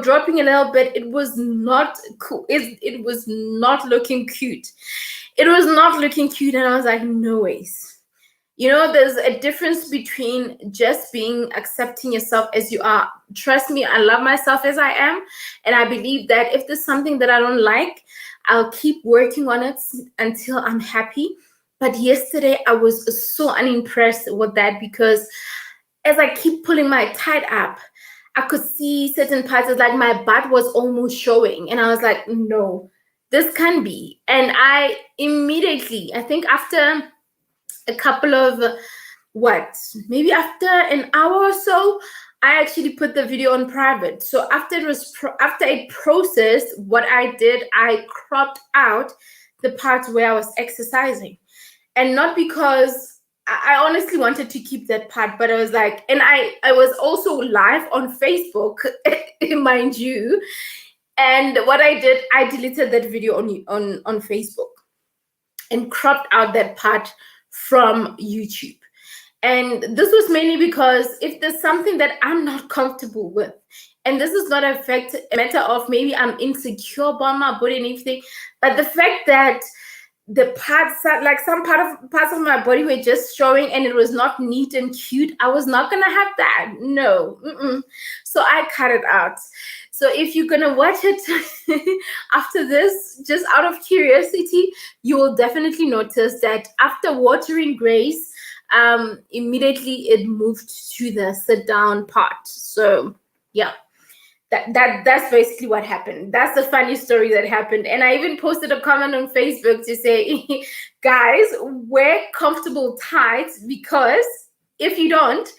dropping a little bit, it was not cool. It was not looking cute. It was not looking cute, and I was like, no ways. There's a difference between just being accepting yourself as you are. Trust me, I love myself as I am, and I believe that if there's something that I don't like, I'll keep working on it until I'm happy. But yesterday I was so unimpressed with that, because as I keep pulling my tide up, I could see certain parts. It's like my butt was almost showing, and I was like, no, this can't be. And I immediately, I think after a couple of maybe after an hour or so, I actually put the video on private. So after it processed, what I did, I cropped out the parts where I was exercising. And not because I honestly wanted to keep that part, but I was like, and I was also live on Facebook, mind you. And what I did, I deleted that video on Facebook and cropped out that part from YouTube. And this was mainly because if there's something that I'm not comfortable with, and this is not a matter of maybe I'm insecure about my body and everything, but the fact that the parts, like some parts of my body were just showing and it was not neat and cute, I was not gonna have that. No. So I cut it out. So if you're gonna watch it after this, just out of curiosity, you will definitely notice that after watering Grace, immediately it moved to the sit down part. So yeah, that's basically what happened. That's the funny story that happened. And I even posted a comment on Facebook to say, guys, wear comfortable tights, because if you don't,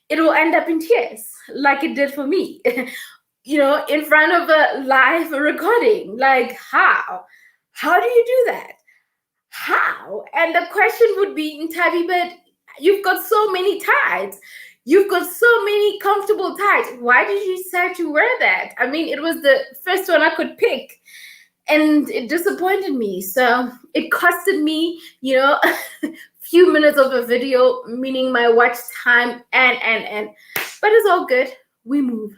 it will end up in tears, like it did for me. In front of a live recording. Like, how do you do that? How? And the question would be, Ntabi, but you've got so many tights. You've got so many comfortable tights. Why did you decide to wear that? I mean, it was the first one I could pick, and it disappointed me. So it costed me, few minutes of a video, meaning my watch time, and. But it's all good. We move.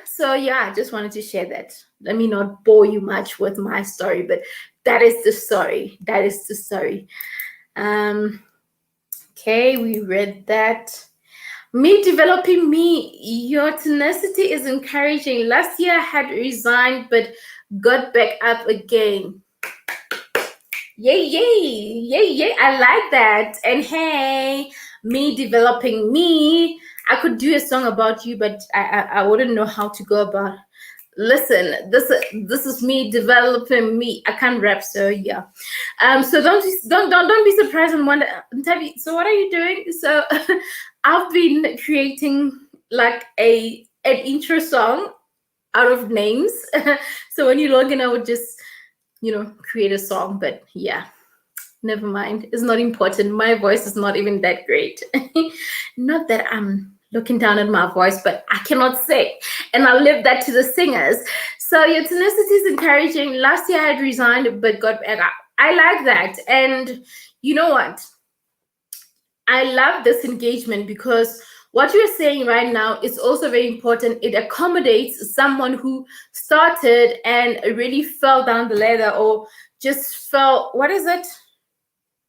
So yeah, I just wanted to share that. Let me not bore you much with my story, but that is the story. Okay, we read that. Me developing me. Your tenacity is encouraging. Last year I had resigned, but got back up again. Yay. I like that. And hey, me developing me. I could do a song about you, but I wouldn't know how to go about it. Listen, this is me developing me. I can't rap, so yeah. So don't be surprised and wonder, so what are you doing? So I've been creating like an intro song out of names. So when you log in, I would just create a song. But yeah, never mind. It's not important. My voice is not even that great. Not that I'm looking down at my voice, but I cannot sing, and I'll leave that to the singers. So your tenacity is encouraging. Last year I had resigned, but got back up. I like that. And you know what? I love this engagement, because what you're saying right now is also very important. It accommodates someone who started and really fell down the ladder, or just fell, what is it?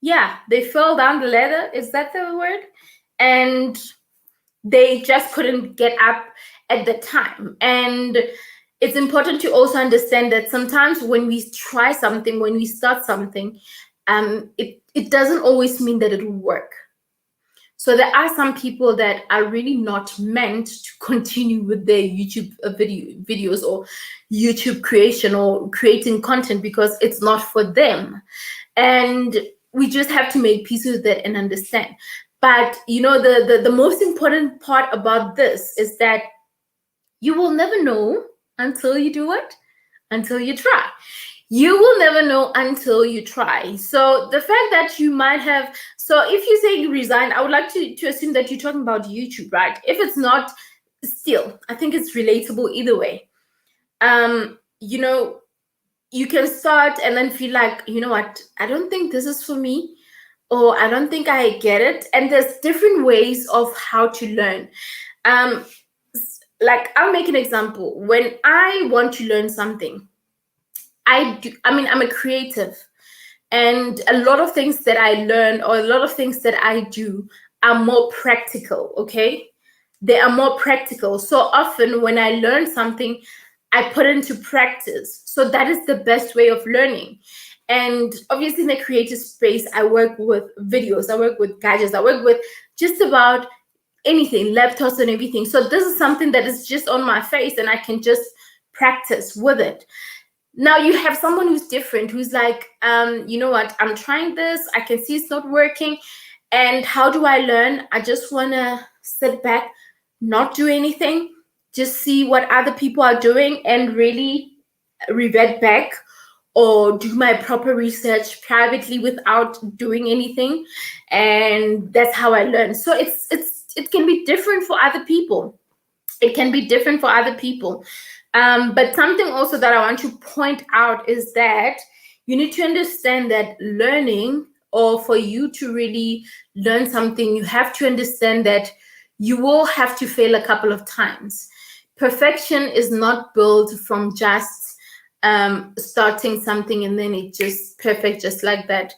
Yeah, they fell down the ladder. Is that the word? And they just couldn't get up at the time. And it's important to also understand that sometimes when we try something, when we start something, it doesn't always mean that it will work. So there are some people that are really not meant to continue with their YouTube videos or YouTube creation or creating content, because it's not for them. and we just have to make peace with it and understand. But the most important part about this is that you will never know until you do it, until you try. You will never know until you try. So the fact that you might have, so if you say you resign, I would like to assume that you're talking about YouTube, right? If it's not, still, I think it's relatable either way. You can start and then feel like, you know what, I don't think this is for me, or I don't think I get it. And there's different ways of how to learn. Like, I'll make an example. When I want to learn something, I'm a creative, and a lot of things that I learn, or a lot of things that I do, are more practical. Okay, they are more practical. So often when I learn something, I put into practice. So that is the best way of learning. And obviously in the creative space, I work with videos, I work with gadgets, I work with just about anything, laptops and everything. So this is something that is just on my face, and I can just practice with it. Now you have someone who's different, who's like, you know what, I'm trying this, I can see it's not working. And how do I learn? I just want to sit back, not do anything, just see what other people are doing and really revert back, or do my proper research privately without doing anything. And that's how I learn. So it can be different for other people. It can be different for other people. But something also that I want to point out is that you need to understand that learning, or for you to really learn something, you have to understand that you will have to fail a couple of times. Perfection is not built from just starting something and then it's just perfect just like that.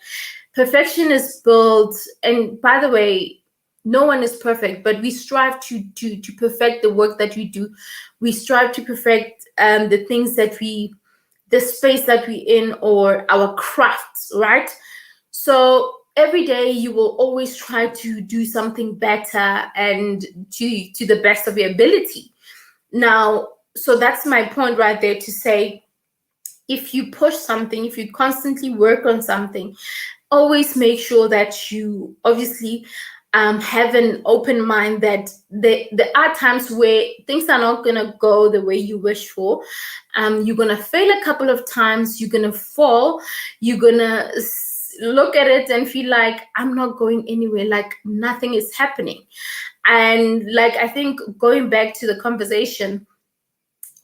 Perfection is built, and by the way, no one is perfect, but we strive to perfect the work that we do. We strive to perfect the things that the space that we in, or our crafts, right? So every day you will always try to do something better and to the best of your ability. Now, so that's my point right there, to say, if you push something, if you constantly work on something, always make sure that you obviously have an open mind, that there are times where things are not going to go the way you wish for. You're going to fail a couple of times, you're going to fall, you're going to look at it and feel like, I'm not going anywhere, like nothing is happening. And like, I think going back to the conversation,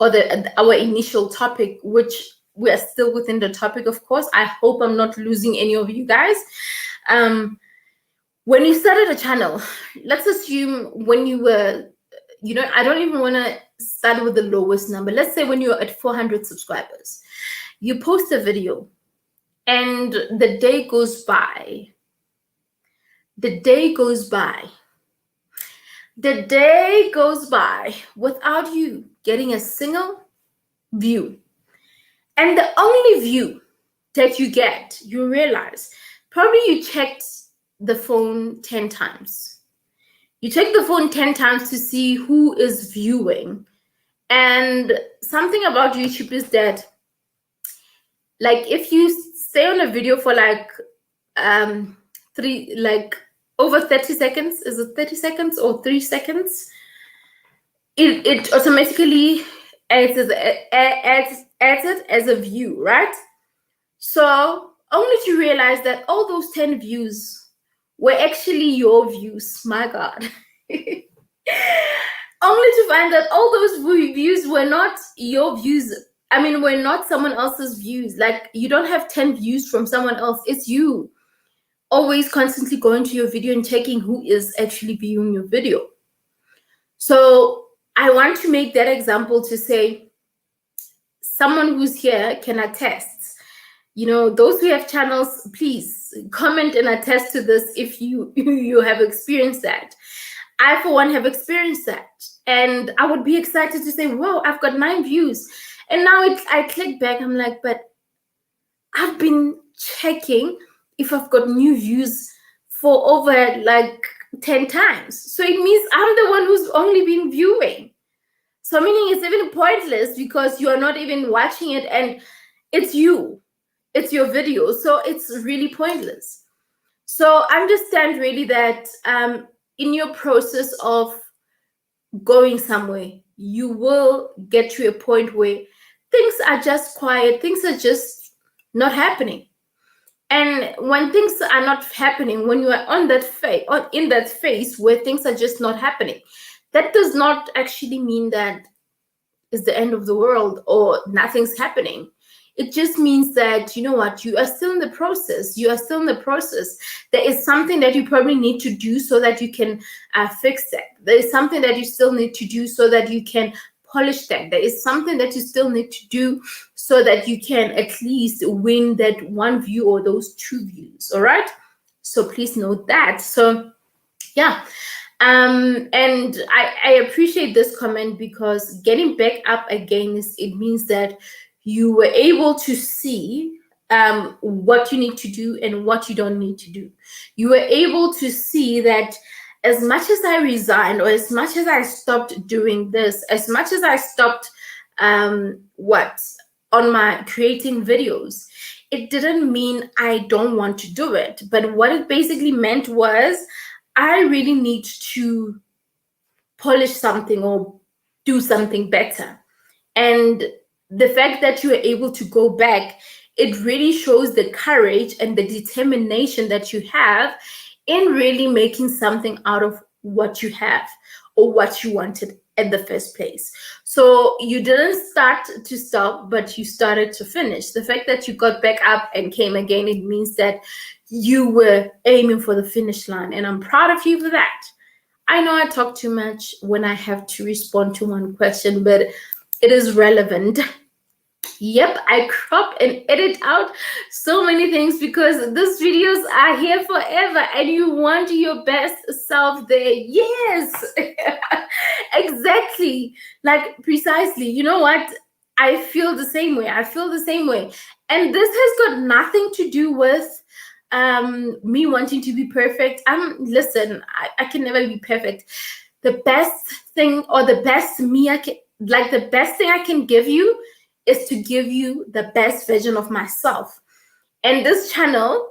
or our initial topic, which we are still within the topic, of course. I hope I'm not losing any of you guys. When you started a channel, let's assume when you were, I don't even want to start with the lowest number. Let's say when you're at 400 subscribers, you post a video and the day goes by. The day goes by without you getting a single view. And the only view that you get, you realize, probably you checked the phone 10 times. You check the phone 10 times to see who is viewing. And something about YouTube is that, like, if you stay on a video for over 30 seconds, is it 30 seconds or 3 seconds? It automatically adds it as a view, right? So only to realize that all those 10 views were actually your views. My God. Only to find that all those views were not your views. I mean, were not someone else's views. Like, you don't have 10 views from someone else. It's you always constantly going to your video and checking who is actually viewing your video. So I want to make that example to say, someone who's here can attest. Those who have channels, please comment and attest to this if you have experienced that. I, for one, have experienced that. And I would be excited to say, wow, I've got 9 views. And now I click back, I'm like, but I've been checking if I've got new views for over 10 times. So it means I'm the one who's only been viewing. So meaning it's even pointless, because you are not even watching it, and it's you. it's your video, so it's really pointless. So understand really that in your process of going somewhere, you will get to a point where things are just quiet, things are just not happening. And when things are not happening, when you are on that phase, or in that phase where things are just not happening, that does not actually mean that it's the end of the world or nothing's happening. It just means that, you know what, you are still in the process. You are still in the process. There is something that you probably need to do so that you can fix that. There is something that you still need to do so that you can polish that. There is something that you still need to do so that you can at least win that one view or those two views. All right. So please note that. So yeah. And I appreciate this comment, because getting back up again is, it means that you were able to see what you need to do and what you don't need to do. You were able to see that as much as I resigned, or as much as I stopped doing this, as much as I stopped what on my creating videos, it didn't mean I don't want to do it. But what it basically meant was, I really need to polish something or do something better. And the fact that you are able to go back, it really shows the courage and the determination that you have in really making something out of what you have or what you wanted at the first place. So you didn't start to stop, but you started to finish. The fact that you got back up and came again, it means that you were aiming for the finish line, and I'm proud of you for that. I know I talk too much when I have to respond to one question, but it is relevant. Yep, I crop and edit out so many things because these videos are here forever and you want your best self there. Yes, exactly. Like, precisely. You know what? I feel the same way. I feel the same way. And this has got nothing to do with me wanting to be perfect. Listen, I can never be perfect. The best thing, or the best me I can, like, the best thing I can give you is to give you the best version of myself. And this channel,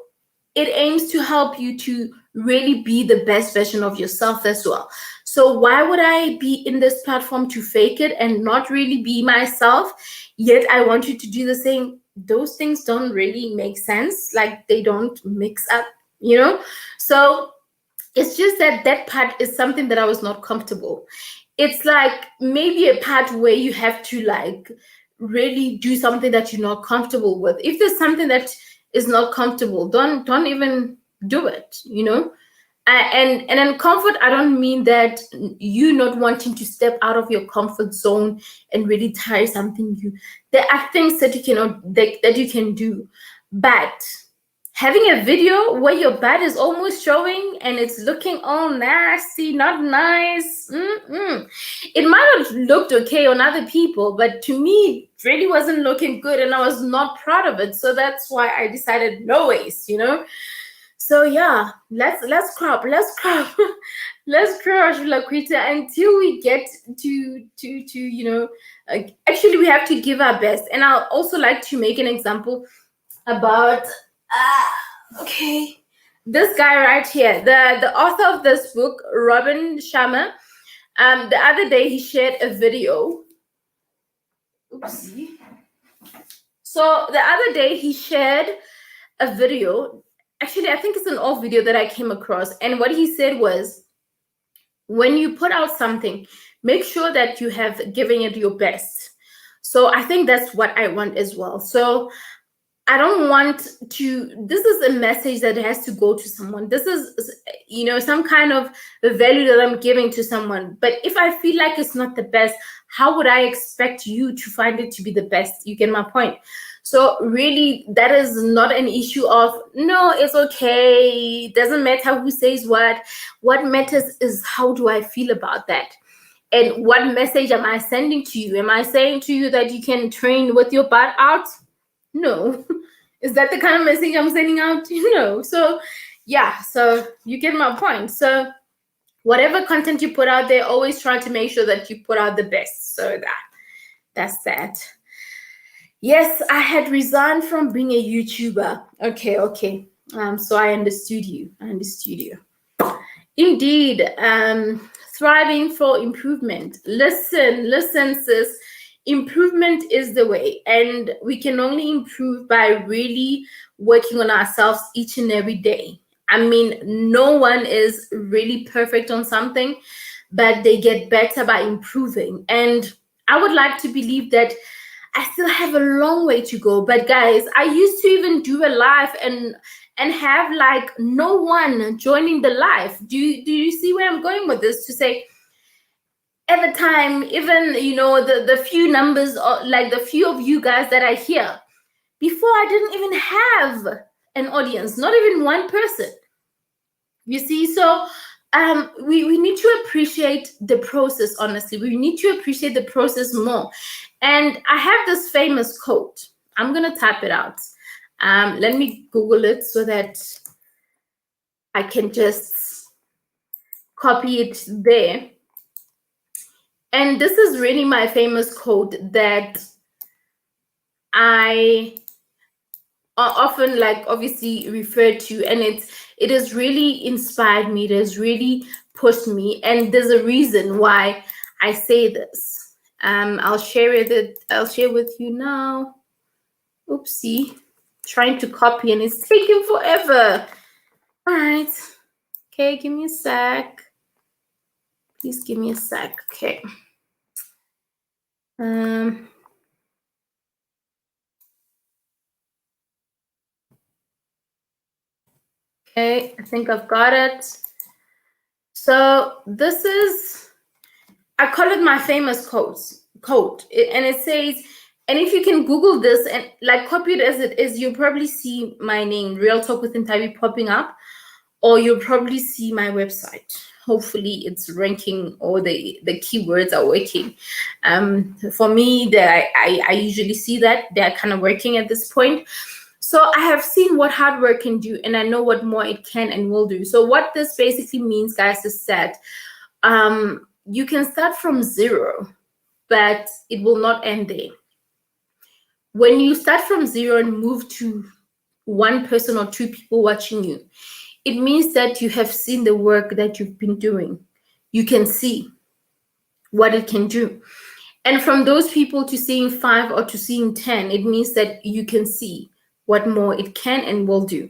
it aims to help you to really be the best version of yourself as well. So why would I be in this platform to fake it and not really be myself? Yet I want you to do the same. Those things don't really make sense. Like, they don't mix up, you know? So it's just that that part is something that I was not comfortable. It's like maybe a part where you have to, like, really do something that you're not comfortable with. If there's something that is not comfortable, don't even do it, you know? And in comfort, I don't mean that you not wanting to step out of your comfort zone and really try something new. There are things that you cannot, that you can do, but having a video where your butt is almost showing and it's looking all nasty, not nice. It might have looked okay on other people, but to me, it really wasn't looking good, and I was not proud of it. So that's why I decided no ways, you know. So yeah, let's crop, let's crush Laquita until we get to you know. Actually, we have to give our best, and I'll also like to make an example about okay, this guy right here, the author of this book, Robin Sharma. The other day he shared a video. Oopsie. So the other day he shared a video. Actually, I think it's an old video that I came across. And what he said was, when you put out something, make sure that you have given it your best. So I think that's what I want as well. So I don't want to, this is a message that has to go to someone. This is, you know, some kind of value that I'm giving to someone. But if I feel like it's not the best, how would I expect you to find it to be the best? You get my point. So really, that is not an issue of, no, it's okay. It doesn't matter who says what. What matters is, how do I feel about that? And what message am I sending to you? Am I saying to you that you can train with your butt out? No. Is that the kind of message I'm sending out? No. So yeah, so you get my point. So whatever content you put out there, always try to make sure that you put out the best. So that's that. Yes, I had resigned from being a YouTuber. Okay. So I understood you. Indeed, thriving for improvement. Listen, sis. Improvement is the way, and we can only improve by really working on ourselves each and every day. I mean, no one is really perfect on something, but they get better by improving. And I would like to believe that I still have a long way to go. But guys, I used to even do a live and have like no one joining the live. Do you see where I'm going with this? To say at the time, even the few numbers, or like the few of you guys that I hear, before I didn't even have an audience, not even one person. You see, so we need to appreciate the process. Honestly, we need to appreciate the process more. And I have this famous quote. I'm gonna type it out. Let me Google it so that I can just copy it there. And this is really my famous quote that I often, like, obviously refer to, and it has really inspired me. It has really pushed me, and there's a reason why I say this. I'll share with you now. Oopsie, trying to copy and it's taking forever. All right. Okay, give me a sec. Please give me a sec. Okay. Okay, I think I've got it. So this is, I call it my famous quote, and it says, and if you can Google this and like copy it as it is, you'll probably see my name, Real Talk with Ntabi, popping up, or you'll probably see my website. Hopefully it's ranking, or the keywords are working. For me, that I usually see that they're kind of working at this point. So I have seen what hard work can do, and I know what more it can and will do. So what this basically means, guys, is that you can start from zero, but it will not end there. When you start from zero and move to one person or two people watching you, it means that you have seen the work that you've been doing. You can see what it can do. And from those people to seeing 5 or to seeing 10, it means that you can see what more it can and will do.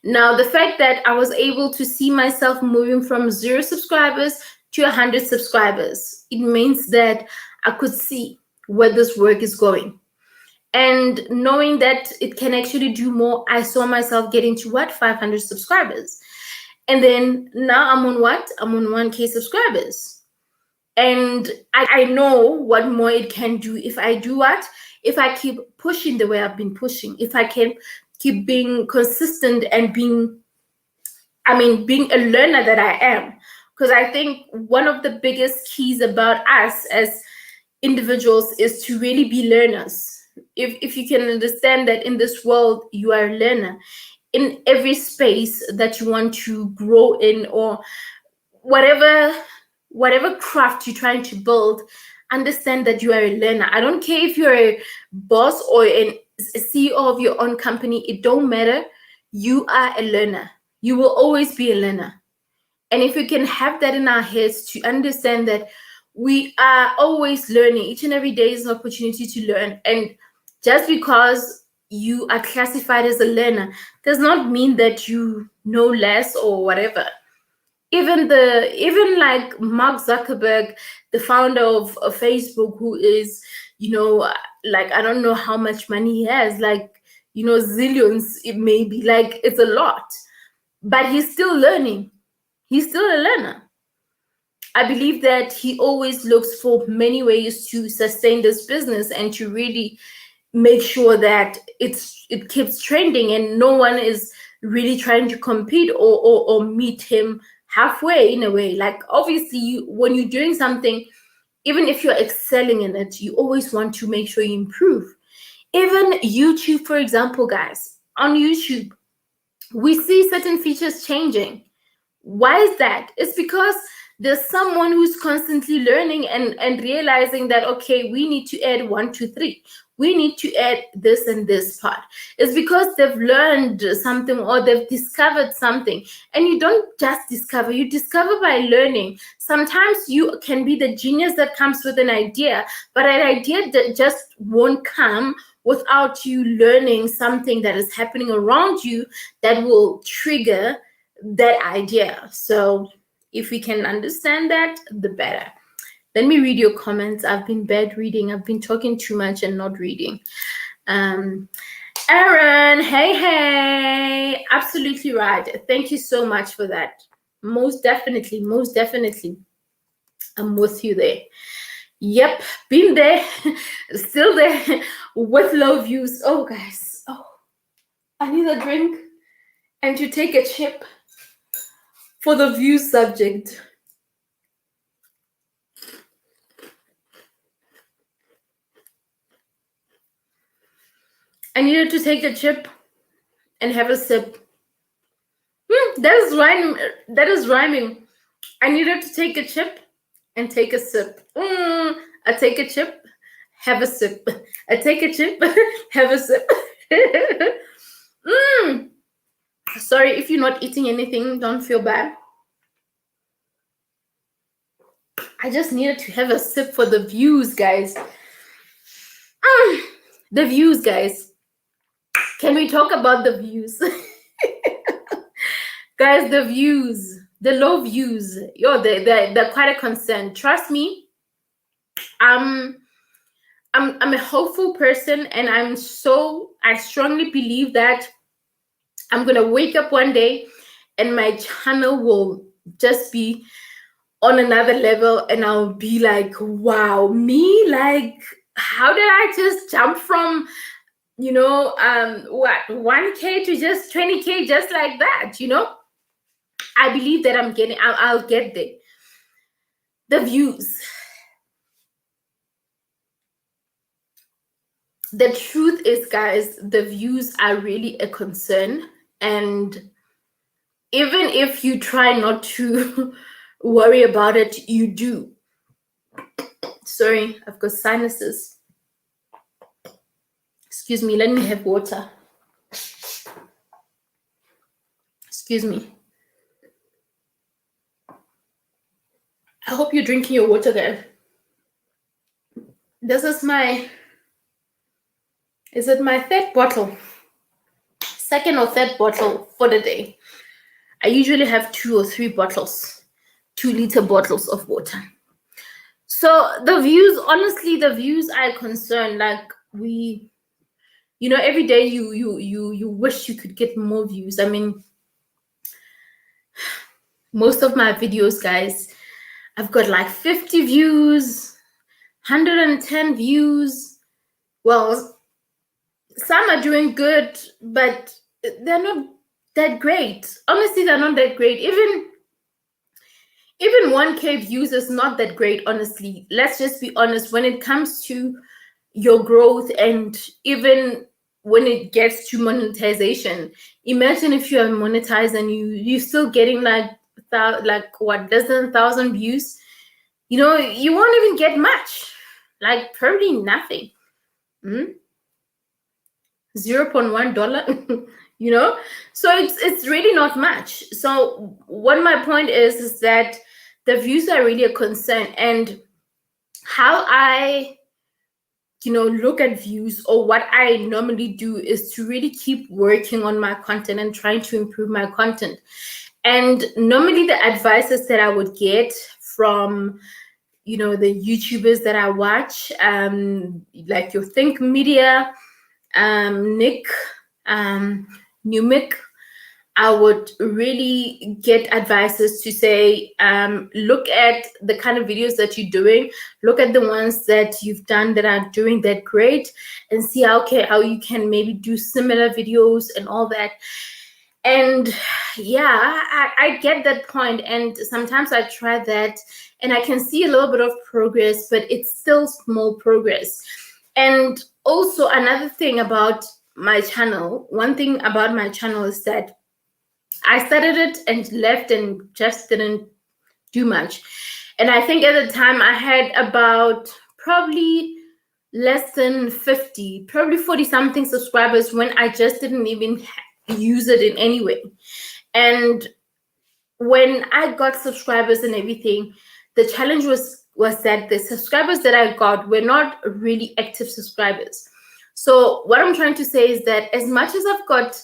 Now, the fact that I was able to see myself moving from 0 subscribers to 100 subscribers, it means that I could see where this work is going. And knowing that it can actually do more, I saw myself getting to 500 subscribers. And then now I'm on what? I'm on 1K subscribers. And I know what more it can do if I do what? If I keep pushing the way I've been pushing, if I can keep being consistent and being a learner that I am. Because I think one of the biggest keys about us as individuals is to really be learners. If you can understand that in this world, you are a learner in every space that you want to grow in, or whatever craft you're trying to build, understand that you are a learner. I don't care if you're a boss or a CEO of your own company, it don't matter. You are a learner. You will always be a learner. And if we can have that in our heads, to understand that we are always learning, each and every day is an opportunity to learn. And just because you are classified as a learner does not mean that you know less or whatever. Even like Mark Zuckerberg, the founder of Facebook, who is, like, I don't know how much money he has, like, zillions, it may be, like, it's a lot, but he's still learning. He's still a learner. I believe that he always looks for many ways to sustain this business and to really make sure that it keeps trending, and no one is really trying to compete or meet him halfway, in a way. Like, obviously, when you're doing something, even if you're excelling in it, you always want to make sure you improve. Even YouTube, for example, guys, on YouTube, we see certain features changing. Why is that? It's because there's someone who's constantly learning and realizing that, okay, we need to add 1, 2, 3. we need to add this and this part. It's because they've learned something or they've discovered something. And you don't just discover, you discover by learning. Sometimes you can be the genius that comes with an idea, but an idea that just won't come without you learning something that is happening around you that will trigger that idea. So if we can understand that, the better. Let me read your comments. I've been bad reading. I've been talking too much and not reading. Aaron, hey. Absolutely right. Thank you so much for that. Most definitely. I'm with you there. Yep, been there, still there, with low views. Oh, guys. Oh, I need a drink and to take a chip for the views subject. I needed to take a chip and have a sip. That is rhyming. I needed to take a chip and take a sip. I take a chip, have a sip. I take a chip, have a sip. Sorry if you're not eating anything, don't feel bad. I just needed to have a sip for the views, guys. The views, guys. Can we talk about the views? Guys, the views, the low views, they're quite a concern. Trust me, I'm a hopeful person, and I strongly believe that I'm gonna wake up one day and my channel will just be on another level, and I'll be like, wow, me, like, how did I just jump from 1K to just 20K just like that? I believe that I'll get there. The views. The truth is, guys, the views are really a concern. And even if you try not to worry about it, you do. Sorry, I've got sinuses. Excuse me, let me have water. Excuse me. I hope you're drinking your water there. This is my third bottle? Second or third bottle for the day. I usually have 2 or 3 bottles, 2-liter bottles of water. So the views, honestly, the views are concerned. Like, every day you wish you could get more views. I mean, most of my videos, guys, I've got like 50 views, 110 views. Well, some are doing good, but they're not that great. Honestly, they're not that great. Even 1K views is not that great, honestly. Let's just be honest. When it comes to your growth, and even when it gets to monetization, imagine if you are monetized and you're still getting like 1,000 views. You won't even get much, like probably nothing. $0.1. So it's really not much. So what my point is that the views are really a concern. And how I look at views, or what I normally do, is to really keep working on my content and trying to improve my content. And normally the advices that I would get from the YouTubers that I watch, like your Think Media, Nick, Numic, I would really get advices to say, look at the kind of videos that you're doing, look at the ones that you've done that are doing that great, and see how you can maybe do similar videos and all that. And yeah, I get that point, and sometimes I try that and I can see a little bit of progress, but it's still small progress. And also another thing about my channel, one thing about my channel is that I started it and left and just didn't do much. And I think at the time I had about probably less than 50, probably 40 something subscribers when I just didn't even use it in any way. And when I got subscribers and everything, the challenge was that the subscribers that I got were not really active subscribers. So what I'm trying to say is that as much as I've got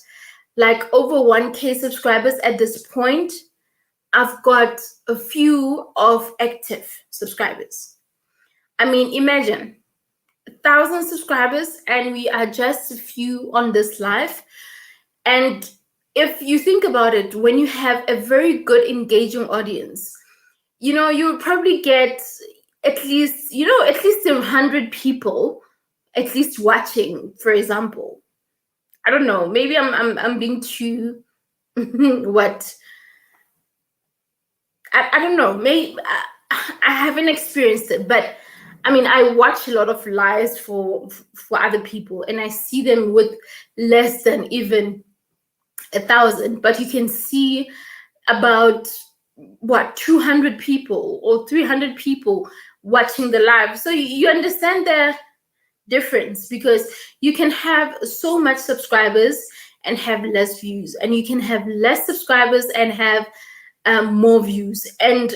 like over 1K subscribers at this point, I've got a few of active subscribers. I mean, imagine 1,000 subscribers and we are just a few on this live. And if you think about it, when you have a very good engaging audience, you probably get at least 100 people at least watching, for example. I don't know, maybe I'm being too what, I don't know, maybe I haven't experienced it, but I mean, I watch a lot of lives for other people and I see them with less than even 1,000, but you can see about 200 people or 300 people watching the live. So you understand the difference, because you can have so much subscribers and have less views, and you can have less subscribers and have more views. And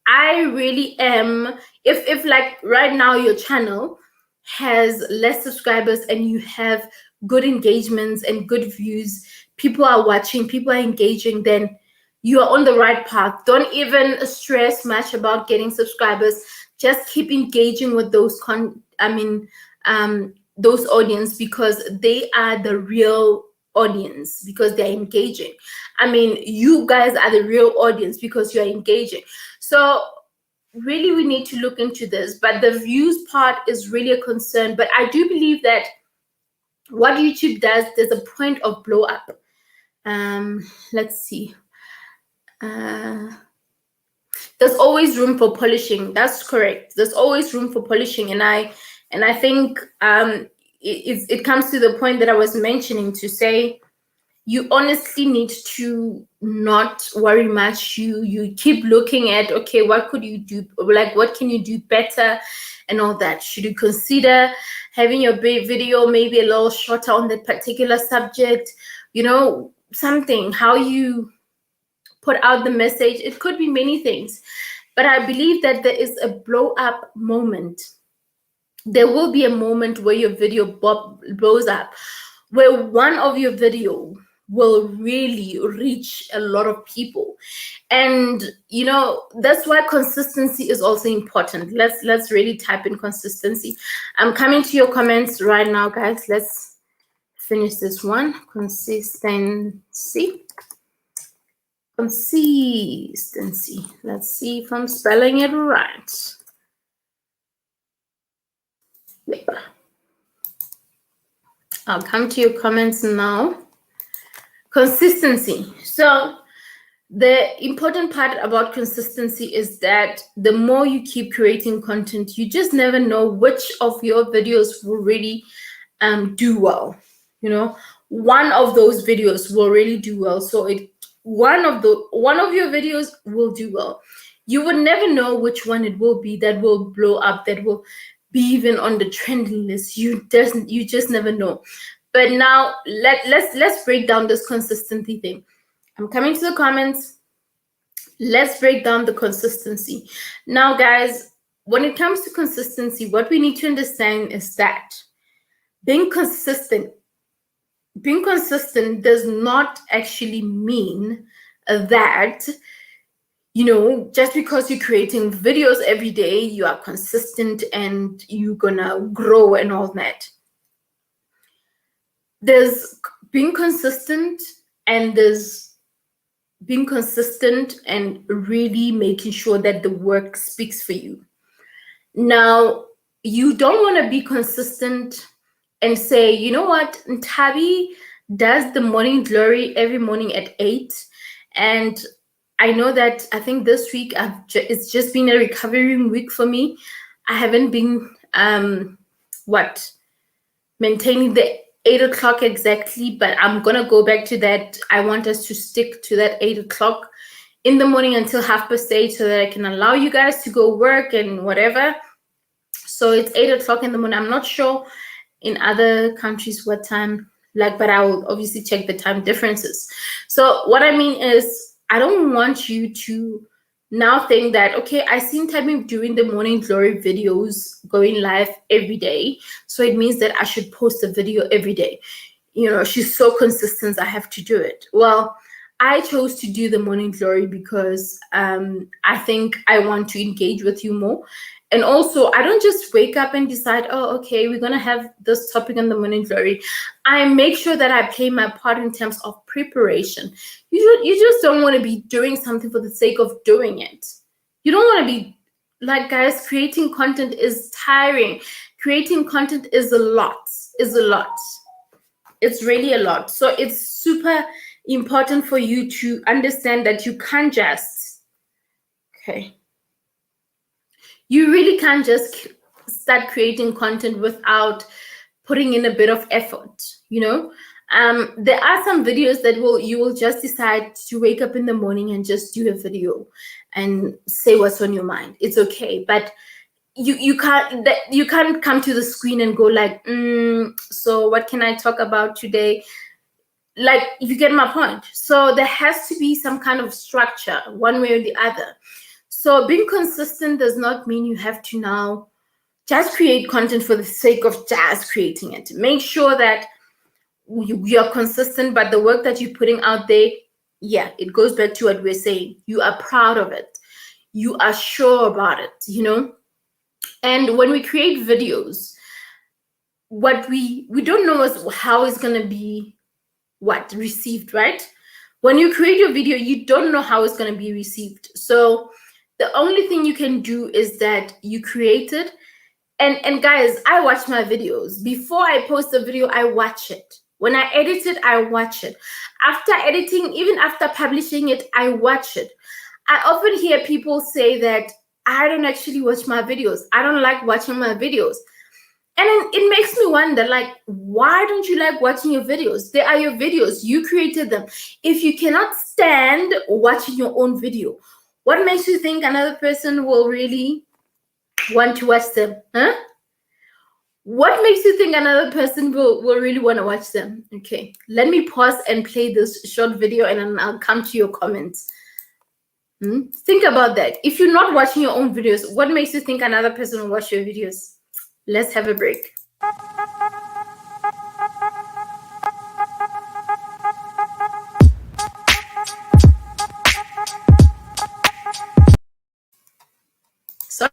I really am, if like right now your channel has less subscribers and you have good engagements and good views, people are watching, people are engaging, then you are on the right path. Don't even stress much about getting subscribers. Just keep engaging with those those audience, because they are the real audience, because they're engaging. I mean, you guys are the real audience because you're engaging. So really we need to look into this, but the views part is really a concern. But I do believe that what YouTube does, there's a point of blow up. Let's see. There's always room for polishing. That's correct. There's always room for polishing, and I think it comes to the point that I was mentioning, to say you honestly need to not worry much. You keep looking at, okay, what could you do? Like, what can you do better and all that? Should you consider having your video maybe a little shorter on that particular subject? Something, how you put out the message. It could be many things. But I believe that there is a blow up moment. There will be a moment where your video blows up, where one of your video will really reach a lot of people. And that's why consistency is also important. Let's really type in consistency. I'm coming to your comments right now, guys. Let's finish this one. Consistency. Let's see if I'm spelling it right. Yep. I'll come to your comments now. Consistency. So the important part about consistency is that the more you keep creating content, you just never know which of your videos will really do well. One of those videos will really do well. So one of your videos will do well. You would never know which one it will be that will blow up, that will be even on the trending list. You just never know. But now let's break down this consistency thing. I'm coming to the comments. Let's break down the consistency. Now, guys, when it comes to consistency, what we need to understand is that being consistent does not actually mean that just because you're creating videos every day, you are consistent and you're gonna grow and all that. There's being consistent, and there's being consistent and really making sure that the work speaks for you. Now, you don't want to be consistent and say, you know what, Ntabi does the morning glory every morning at 8, and I know that I think this week it's just been a recovering week for me. I haven't been maintaining the 8 o'clock exactly, but I'm gonna go back to that. I want us to stick to that 8 o'clock in the morning until 8:30, so that I can allow you guys to go work and whatever. So it's 8 o'clock in the morning. I'm not sure in other countries what time, like, but I will obviously check the time differences. So what I mean is, I don't want you to now think that, okay, I seen Tammy doing the morning glory videos going live every day, so it means that I should post a video every day. You know, she's so consistent, I have to do it. Well, I chose to do the morning glory because I think I want to engage with you more. And also, I don't just wake up and decide, oh, okay, we're going to have this topic on the morning glory. I make sure that I play my part in terms of preparation. You just don't want to be doing something for the sake of doing it. You don't want to be like, guys, creating content is tiring. Creating content is a lot. It's really a lot. So it's super important for you to understand that you can't just, okay, you really can't just start creating content without putting in a bit of effort, you know. There are some videos that you will just decide to wake up in the morning and just do a video and say what's on your mind. It's okay, but you can't come to the screen and go like, so what can I talk about today? Like, if you get my point. So there has to be some kind of structure, one way or the other. So being consistent does not mean you have to now just create content for the sake of just creating it. Make sure that you're consistent, but the work that you're putting out there, yeah, it goes back to what we're saying. You are proud of it. You are sure about it, you know? And when we create videos, what we don't know is how it's going to be received, right? When you create your video, you don't know how it's going to be received. So the only thing you can do is that you create it. And guys, I watch my videos. Before I post a video, I watch it. When I edit it, I watch it. After editing, even after publishing it, I watch it. I often hear people say that I don't actually watch my videos. I don't like watching my videos. And then it makes me wonder, like, why don't you like watching your videos? They are your videos. You created them. If you cannot stand watching your own video, what makes you think another person will really want to watch them? Huh? What makes you think another person will really want to watch them? Okay, let me pause and play this short video and then I'll come to your comments. Think about that. If you're not watching your own videos, what makes you think another person will watch your videos? Let's have a break. So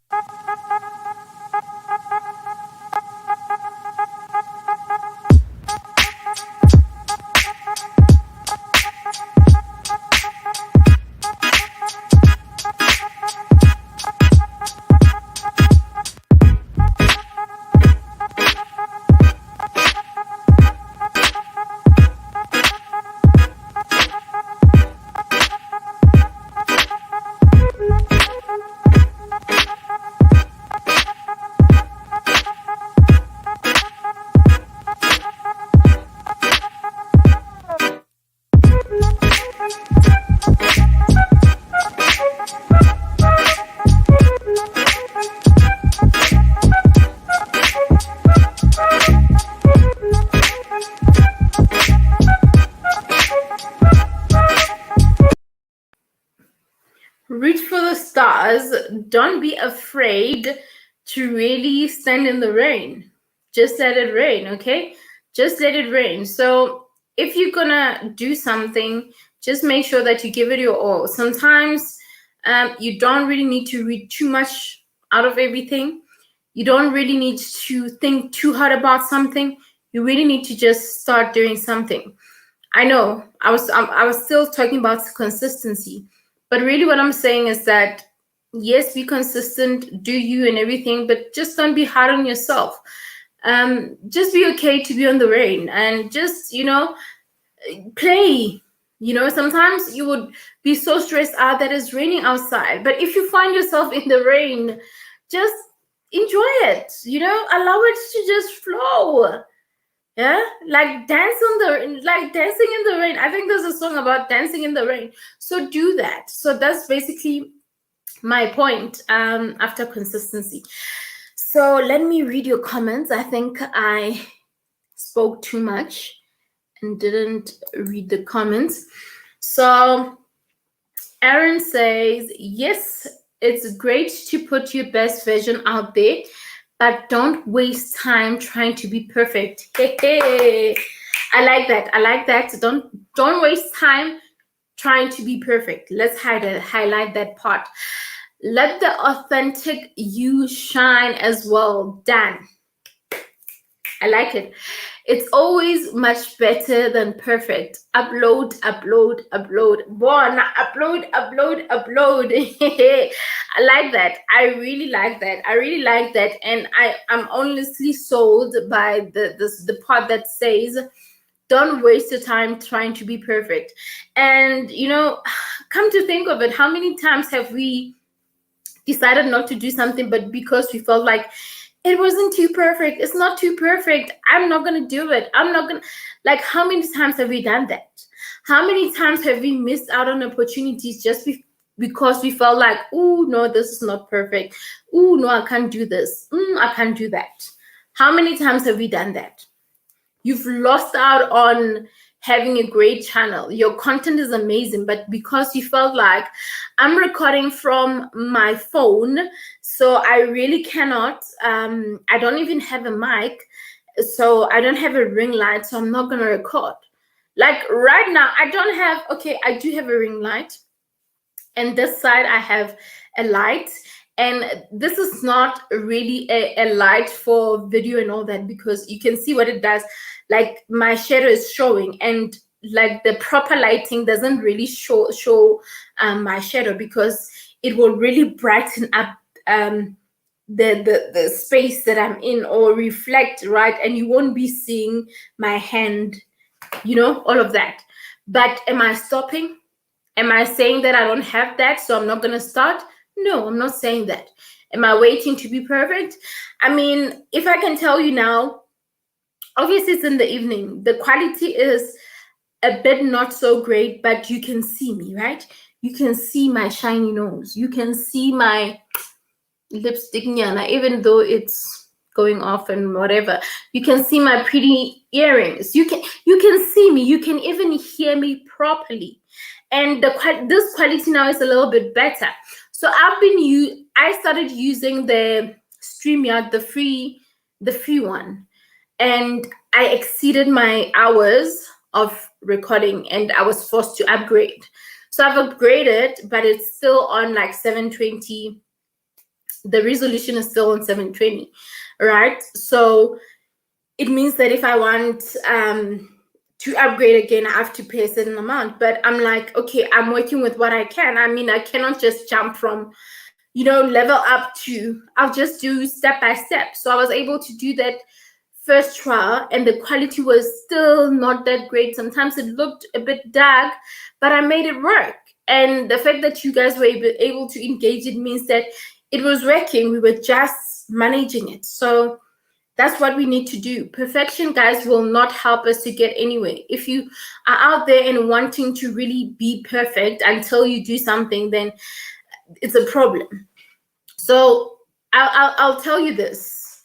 reach for the stars. Don't be afraid to really stand in the rain. Just let it rain, okay? Just let it rain. So if you're gonna do something, just make sure that you give it your all. Sometimes you don't really need to read too much out of everything. You don't really need to think too hard about something. You really need to just start doing something. I know I was still talking about consistency, but really what I'm saying is that, yes, be consistent, do you and everything, but just don't be hard on yourself. Just be okay to be on the rain and just, you know, play. You know, sometimes you would be so stressed out that it's raining outside, but if you find yourself in the rain, just enjoy it, you know, allow it to just flow. Yeah, like dancing in the rain. I think there's a song about dancing in the rain. So do that. So that's basically my point after consistency. So let me read your comments. I think I spoke too much and didn't read the comments. So Aaron says, yes, it's great to put your best version out there, but don't waste time trying to be perfect. Hey, I like that. I like that. Don't waste time trying to be perfect. Let's highlight that part. Let the authentic you shine as well. Dan. I like it. It's always much better than perfect. Upload, upload, upload. One, upload, upload, upload. I like that. I really like that. I really like that. And I'm honestly sold by the part that says, don't waste your time trying to be perfect. And, you know, come to think of it, how many times have we decided not to do something, but because we felt like it wasn't too perfect, it's not too perfect, I'm not going to do it, I'm not going to, like, how many times have we done that? How many times have we missed out on opportunities just because we felt like, oh no, this is not perfect, oh no, I can't do this, I can't do that? How many times have we done that? You've lost out on having a great channel. Your content is amazing, but because you felt like, I'm recording from my phone, so I really cannot, I don't even have a mic, so I don't have a ring light, so I'm not going to record. Like right now, I don't have, okay, I do have a ring light, and this side I have a light, and this is not really a light for video and all that, because you can see what it does. Like my shadow is showing, and like the proper lighting doesn't really show my shadow, because it will really brighten up the space that I'm in, or reflect, right? And you won't be seeing my hand, you know, all of that. But am I stopping? Am I saying that I don't have that, so I'm not going to start? No, I'm not saying that. Am I waiting to be perfect? I mean, if I can tell you now, obviously it's in the evening. The quality is a bit not so great, but you can see me, right? You can see my shiny nose. You can see my lipstick, nyana, even though it's going off and whatever. You can see my pretty earrings. You can see me. You can even hear me properly. And this quality now is a little bit better. So I started using the StreamYard, the free one, and I exceeded my hours of recording, and I was forced to upgrade. So I've upgraded, but it's still on like 720. The resolution is still on 720, right? So it means that if I want to upgrade again, I have to pay a certain amount. But I'm like, okay, I'm working with what I can. I mean, I cannot just jump from, you know, level up to, I'll just do step by step. So I was able to do that first trial, and the quality was still not that great. Sometimes it looked a bit dark, but I made it work. And the fact that you guys were able to engage it means that it was working. We were just managing it. So that's what we need to do. Perfection, guys, will not help us to get anywhere. If you are out there and wanting to really be perfect until you do something, then it's a problem. So I'll tell you this.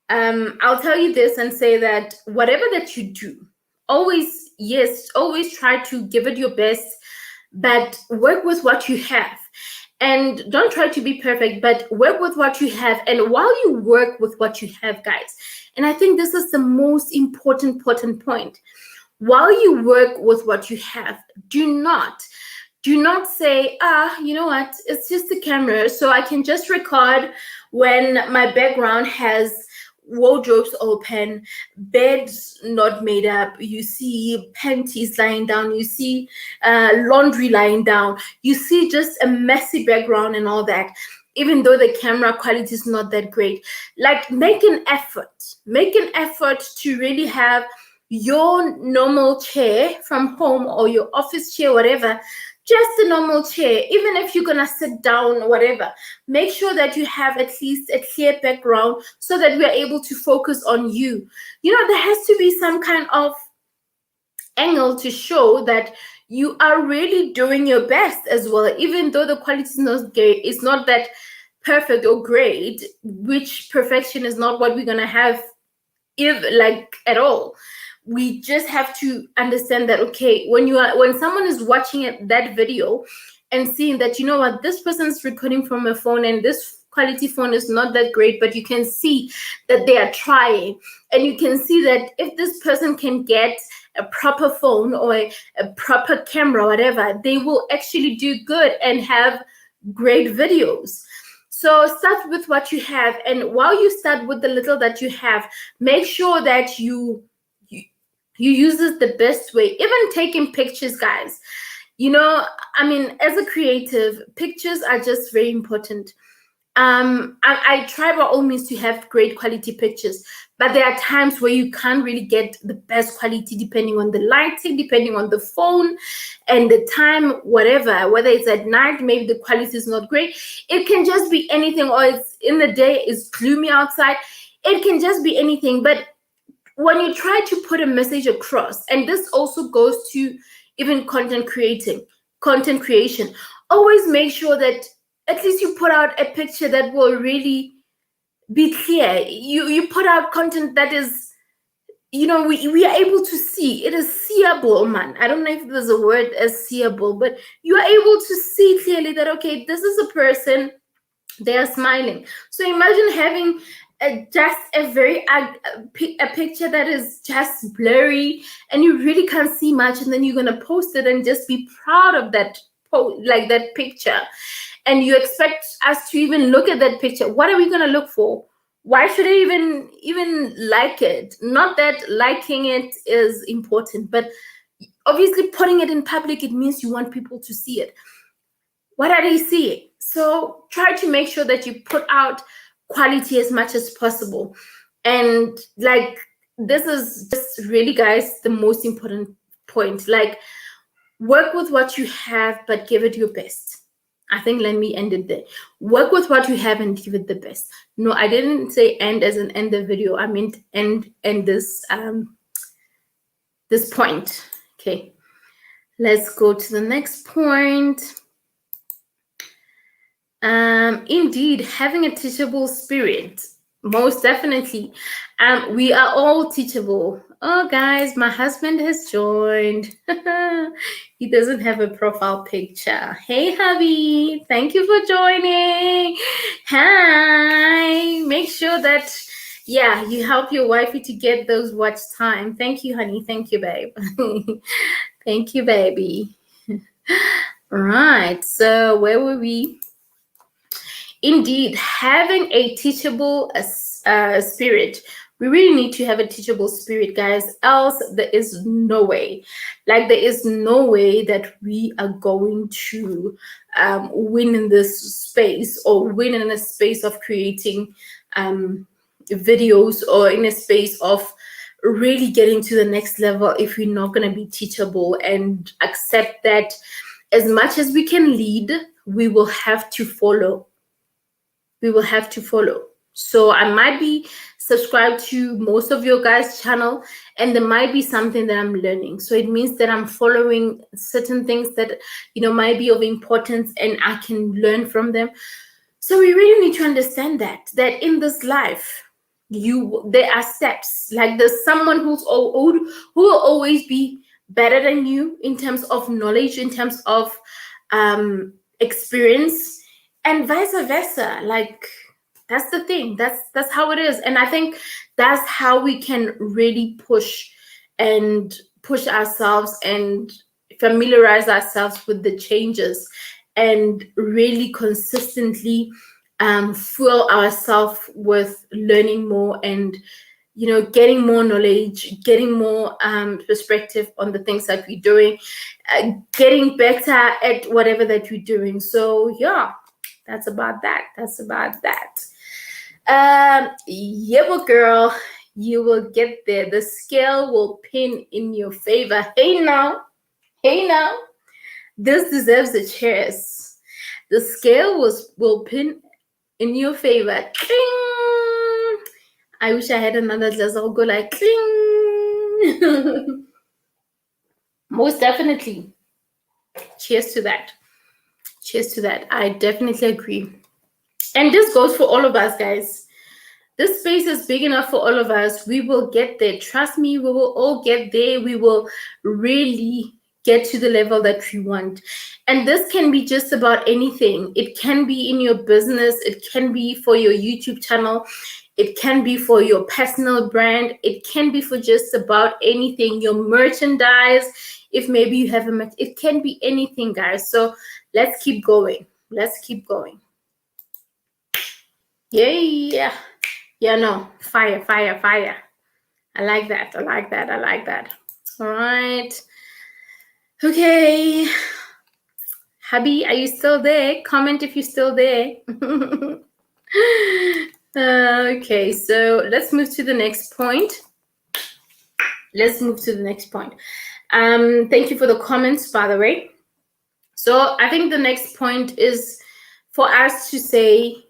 I'll tell you this and say that whatever that you do, always try to give it your best, but work with what you have. And don't try to be perfect, but work with what you have. And while you work with what you have, guys, and I think this is the most important point. While you work with what you have, do not say, you know what, it's just the camera, so I can just record when my background has wardrobes open, beds not made up, you see panties lying down, you see laundry lying down, you see just a messy background and all that, even though the camera quality is not that great. Like, make an effort to really have your normal chair from home, or your office chair, whatever, just a normal chair. Even if you're gonna sit down, whatever, make sure that you have at least a clear background, so that we are able to focus on you. You know, there has to be some kind of angle to show that you are really doing your best as well, even though the quality is not great, it's not that perfect or great, which perfection is not what we're gonna have, if like at all. We just have to understand that, okay, when someone is watching that video and seeing that, you know what, this person's recording from a phone and this quality phone is not that great, but you can see that they are trying, and you can see that if this person can get a proper phone or a proper camera, whatever, they will actually do good and have great videos. So start with what you have, and while you start with the little that you have, make sure that you use it the best way. Even taking pictures, guys. You know, I mean, as a creative, pictures are just very important. I try by all means to have great quality pictures, but there are times where you can't really get the best quality depending on the lighting, depending on the phone and the time, whatever. Whether it's at night, maybe the quality is not great. It can just be anything, or it's in the day, it's gloomy outside. It can just be anything. But when you try to put a message across, and this also goes to even content creation, always make sure that at least you put out a picture that will really be clear. You put out content that is, you know, we are able to see. It is seeable, man. I don't know if there's a word as seeable, but you are able to see clearly that, okay, this is a person, they are smiling. So imagine having just a picture that is just blurry and you really can't see much, and then you're going to post it and just be proud of that like that picture, and you expect us to even look at that picture. What are we going to look for? Why should I even like it? Not that liking it is important, but obviously putting it in public, it means you want people to see it. What are they seeing? So try to make sure that you put out quality as much as possible. And like, this is just really, guys, the most important point. Like, work with what you have, but give it your best. I think, let me end it there. Work with what you have and give it the best. No, I didn't say end as an end the video. I meant end this this point. Okay, let's go to the next point. Indeed, having a teachable spirit, most definitely. We are all teachable. Oh, guys, my husband has joined. He doesn't have a profile picture. Hey, hubby, thank you for joining. Hi, make sure that, yeah, you help your wifey to get those watch time. Thank you, honey. Thank you, babe. Thank you, baby. Right, so where were we? Indeed, having a teachable spirit. We really need to have a teachable spirit, guys. Else, there is no way. Like, there is no way that we are going to win in this space, or win in a space of creating videos, or in a space of really getting to the next level, if we're not going to be teachable and accept that as much as we can lead, we will have to follow. We will have to follow. So I might be subscribed to most of your guys' channel, and there might be something that I'm learning. So it means that I'm following certain things that, you know, might be of importance, and I can learn from them. So we really need to understand that in this life, there are steps. Like, there's someone who's old, who will always be better than you in terms of knowledge, in terms of experience, and vice versa. Like, that's the thing. That's how it is. And I think that's how we can really push ourselves and familiarize ourselves with the changes, and really consistently fuel ourselves with learning more, and, you know, getting more knowledge, getting more perspective on the things that we're doing, getting better at whatever that we're doing. So yeah, that's about that. Yeah, well, girl, you will get there. The scale will pin in your favor. Hey now, this deserves a cheers. The scale will pin in your favor. Cling. I wish I had another glass. I'll go like cling. Most definitely. Cheers to that. I definitely agree. And this goes for all of us, guys. This space is big enough for all of us. We will get there. Trust me, we will all get there. We will really get to the level that we want. And this can be just about anything. It can be in your business, it can be for your YouTube channel, it can be for your personal brand, it can be for just about anything, your merchandise. If maybe you have it can be anything, guys. So let's keep going. Let's keep going. Yeah. Yeah, no, fire, fire, fire. I like that. I like that. I like that. All right. Okay. Hubby, are you still there? Comment if you're still there. Okay, so let's move to the next point. Let's move to the next point. Thank you for the comments, by the way. So I think the next point is for us to say,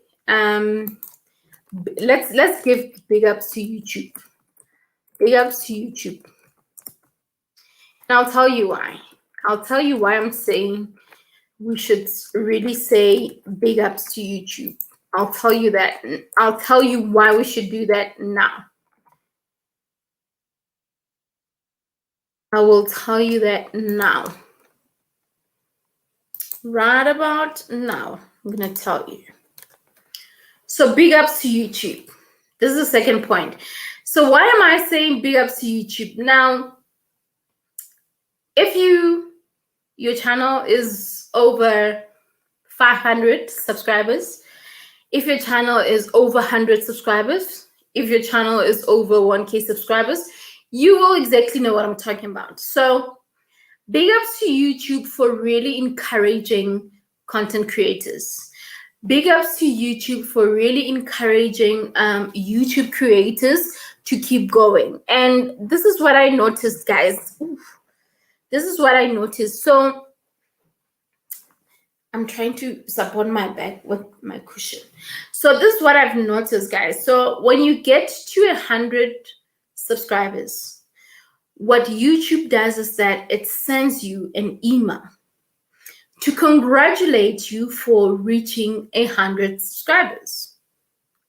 let's give big ups to YouTube. Big ups to YouTube. And I'll tell you why. I'll tell you why I'm saying we should really say big ups to YouTube. I'll tell you that. I'll tell you why we should do that now. I will tell you that now. Right about now, I'm going to tell you. So big ups to YouTube. This is the second point. So why am I saying big ups to YouTube? Now, if your channel is over 500 subscribers, if your channel is over 100 subscribers, if your channel is over 1K subscribers, you will exactly know what I'm talking about. So big ups to YouTube for really encouraging content creators. Big ups to YouTube for really encouraging YouTube creators to keep going. And this is what I noticed, guys. This is what I noticed. So I'm trying to support my back with my cushion. So this is what I've noticed, guys. So when you get to 100 subscribers, what YouTube does is that it sends you an email to congratulate you for reaching 100 subscribers,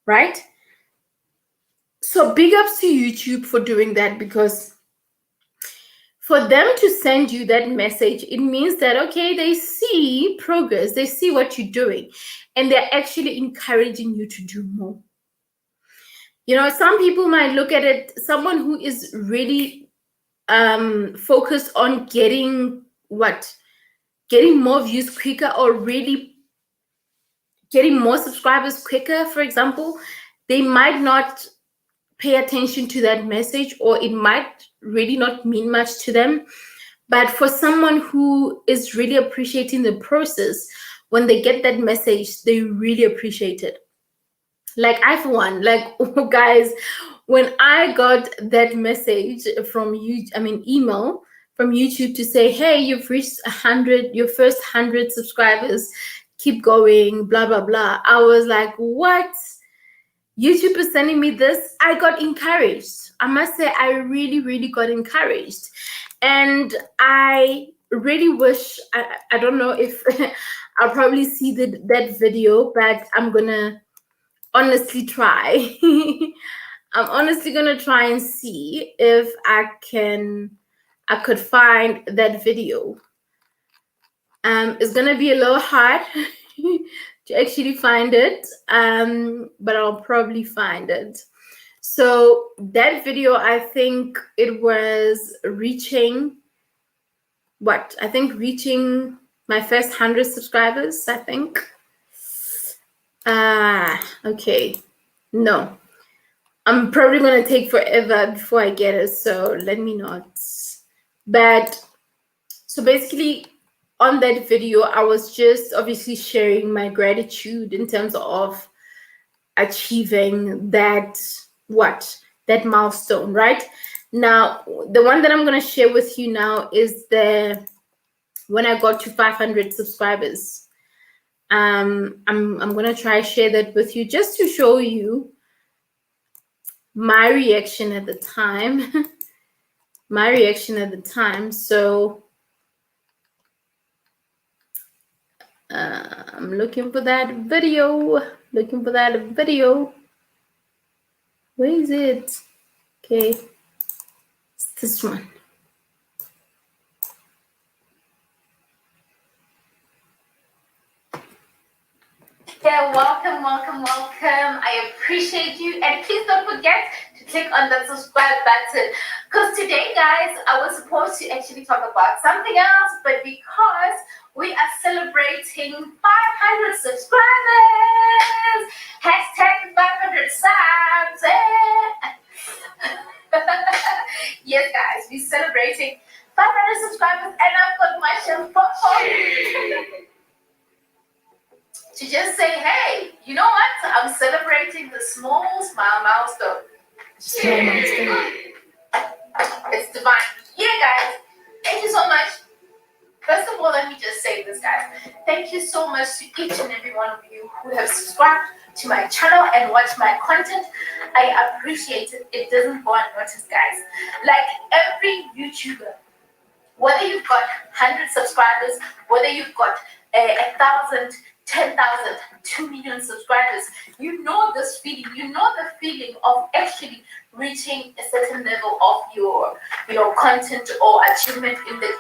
right? So big ups to YouTube for doing that, because for them to send you that message, it means that, okay, they see progress, they see what you're doing, and they're actually encouraging you to do more. You know, some people might look at it, someone who is really focused on getting more views quicker, or really getting more subscribers quicker, for example, they might not pay attention to that message, or it might really not mean much to them. But for someone who is really appreciating the process, when they get that message, they really appreciate it. Like I, for one, like, guys, when I got that message from you, email from YouTube to say, hey, you've reached 100, your first 100 subscribers, keep going, blah, blah, blah. I was like, what? YouTube is sending me this. I got encouraged. I must say, I really, really got encouraged. And I really wish, I don't know if I'll probably see that video, but I'm going to honestly try. I'm honestly going to try and see if I could find that video. It's going to be a little hard to actually find it, but I'll probably find it. So that video, I think it was reaching reaching my first 100 subscribers, I think. Okay, no, I'm probably gonna take forever before I get it, so let me not. But so basically, on that video, I was just obviously sharing my gratitude in terms of achieving that milestone, right? Now, the one that I'm going to share with you now is when I got to 500 subscribers. I'm going to try share that with you just to show you my reaction at the time. My reaction at the time. So I'm looking for that video. Looking for that video. Where is it? Okay, it's this one. Yeah, welcome, welcome, welcome. I appreciate you. And please don't forget to click on that subscribe button. Because today, guys, I was supposed to actually talk about something else, but because we are celebrating 500 subscribers, hashtag 500 subs. Yes, guys, we're celebrating 500 subscribers, and I've got my champagne to just say, hey, you know what? I'm celebrating the small smile milestone. It's divine. Yeah, guys. Thank you so much. First of all, let me just say this, guys. Thank you so much to each and every one of you who have subscribed to my channel and watched my content. I appreciate it. It doesn't go unnoticed, guys. Like every YouTuber, whether you've got 100 subscribers, whether you've got 1,000, 10,000, 2 million subscribers, you know this feeling. You know the feeling of actually reaching a certain level of your content or achievement in the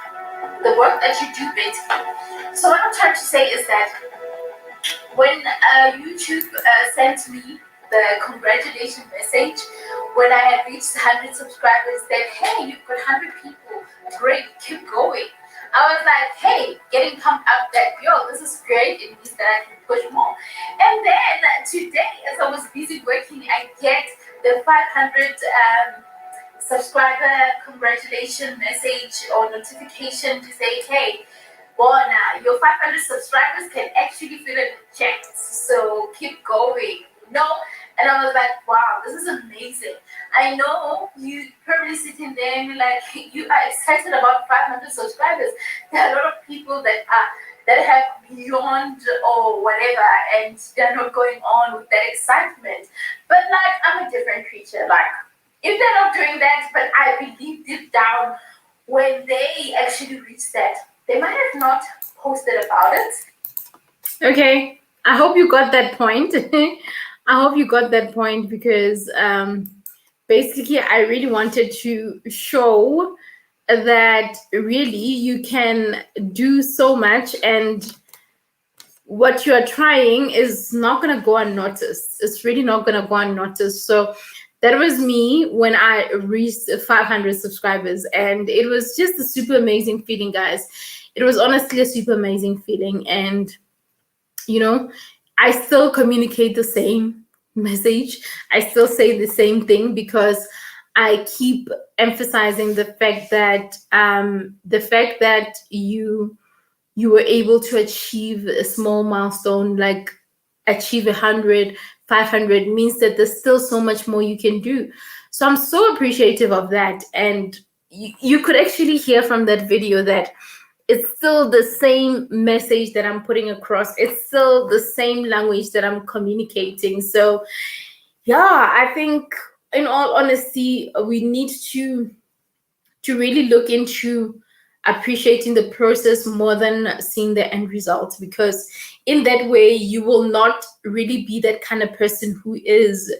work that you do, basically. So what I'm trying to say is that when YouTube sent me the congratulation message when I had reached 100 subscribers, that hey, you've got 100 people, great, keep going. I was like, hey, getting pumped up that, yo, this is great. It means that I can push more. And then today, as I was busy working, I get the 500 subscriber congratulation message or notification to say, hey, well, now your 500 subscribers can actually fill in the checks. So keep going. And I was like, wow, this is amazing. I know you probably sitting there and you're like, you are excited about 500 subscribers. There are a lot of people that have beyond or whatever, and they're not going on with that excitement. But like, I'm a different creature. Like, if they're not doing that, but I believe deep down when they actually reach that, they might have not posted about it. Okay, I hope you got that point. I hope you got that point because basically I really wanted to show that really you can do so much, and what you are trying is not going to go unnoticed. It's really not going to go unnoticed. So that was me when I reached 500 subscribers, and it was just a super amazing feeling, guys. It was honestly a super amazing feeling. And I still communicate the same message. I still say the same thing because I keep emphasizing the fact that you were able to achieve a small milestone, like achieve 100, 500 means that there's still so much more you can do. So I'm so appreciative of that. And you could actually hear from that video that it's still the same message that I'm putting across. It's still the same language that I'm communicating. So yeah, I think in all honesty, we need to really look into appreciating the process more than seeing the end result, because in that way you will not really be that kind of person who is,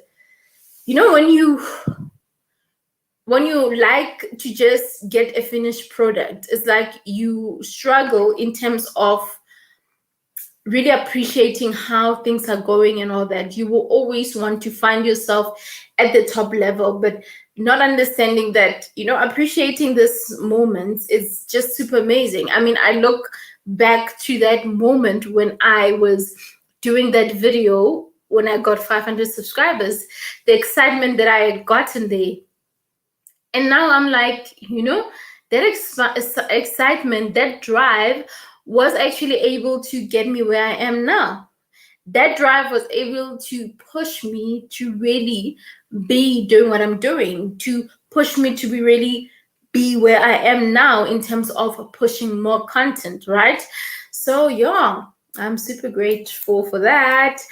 when you like to just get a finished product, it's like you struggle in terms of really appreciating how things are going and all that. You will always want to find yourself at the top level, but not understanding that, appreciating this moment is just super amazing. I mean, I look back to that moment when I was doing that video, when I got 500 subscribers, the excitement that I had gotten there. And now I'm like, that excitement, that drive was actually able to get me where I am now. That drive was able to push me to really be doing what I'm doing, to push me to be where I am now in terms of pushing more content, right? So yeah, I'm super grateful for that.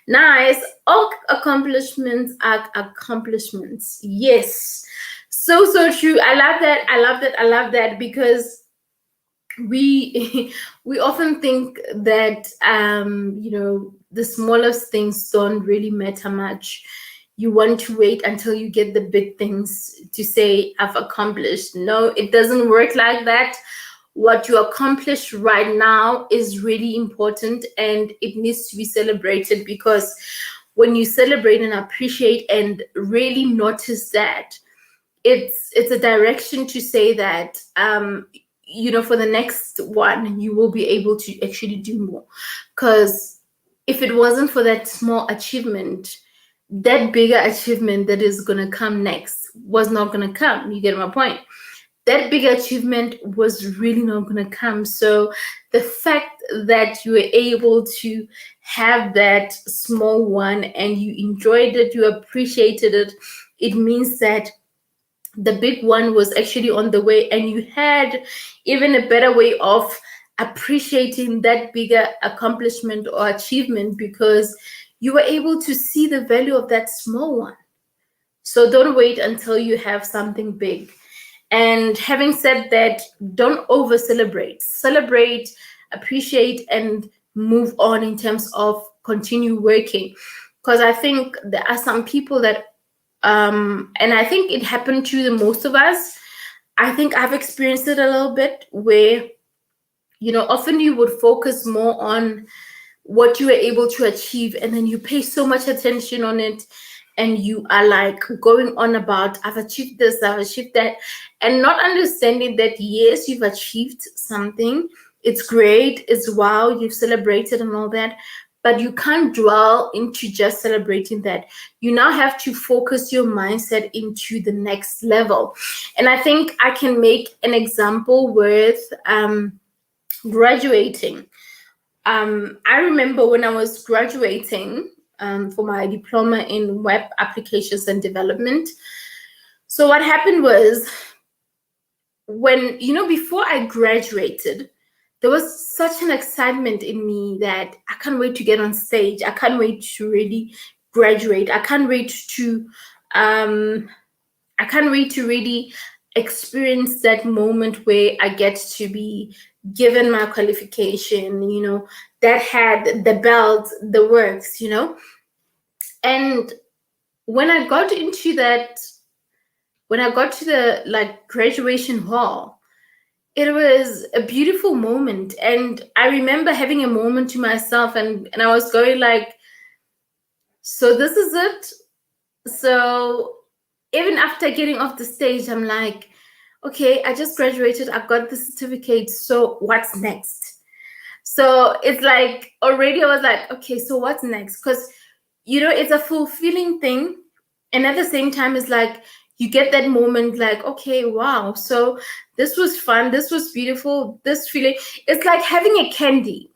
Nice. All accomplishments are accomplishments. Yes. So true. I love that. I love that because we we often think that the smallest things don't really matter much. You want to wait until you get the big things to say I've accomplished. No, it doesn't work like that. What you accomplish right now is really important, and it needs to be celebrated, because when you celebrate and appreciate and really notice that, it's a direction to say that for the next one you will be able to actually do more. Because if it wasn't for that small achievement, that bigger achievement that is going to come next was not going to come. You get my point? That big achievement was really not going to come. So the fact that you were able to have that small one and you enjoyed it, you appreciated it, it means that the big one was actually on the way, and you had even a better way of appreciating that bigger accomplishment or achievement, because you were able to see the value of that small one. So don't wait until you have something big. And having said that, don't over celebrate. Celebrate, appreciate, and move on in terms of continue working. Because I think there are some people that, and I think it happened to the most of us. I think I've experienced it a little bit where, often you would focus more on what you were able to achieve, and then you pay so much attention on it, and you are like going on about I've achieved this, I've achieved that, and not understanding that yes, you've achieved something, it's great, it's wow, you've celebrated and all that, but you can't dwell into just celebrating that. You now have to focus your mindset into the next level. And I think I can make an example with graduating. I remember when I was graduating for my diploma in web applications and development. So what happened was, when, before I graduated, there was such an excitement in me that I can't wait to get on stage. I can't wait to really graduate. I can't wait to really experience that moment where I get to be given my qualification, that had the belt, the works, And when I got into that, when I got to the graduation hall, it was a beautiful moment. And I remember having a moment to myself, and I was going like, so this is it. So even after getting off the stage, I'm like, okay, I just graduated, I've got the certificate, so what's next? So it's like already I was like, okay, so what's next? Because it's a fulfilling thing, and at the same time it's like you get that moment like, okay, wow, so this was fun, this was beautiful, this feeling. It's like having a candy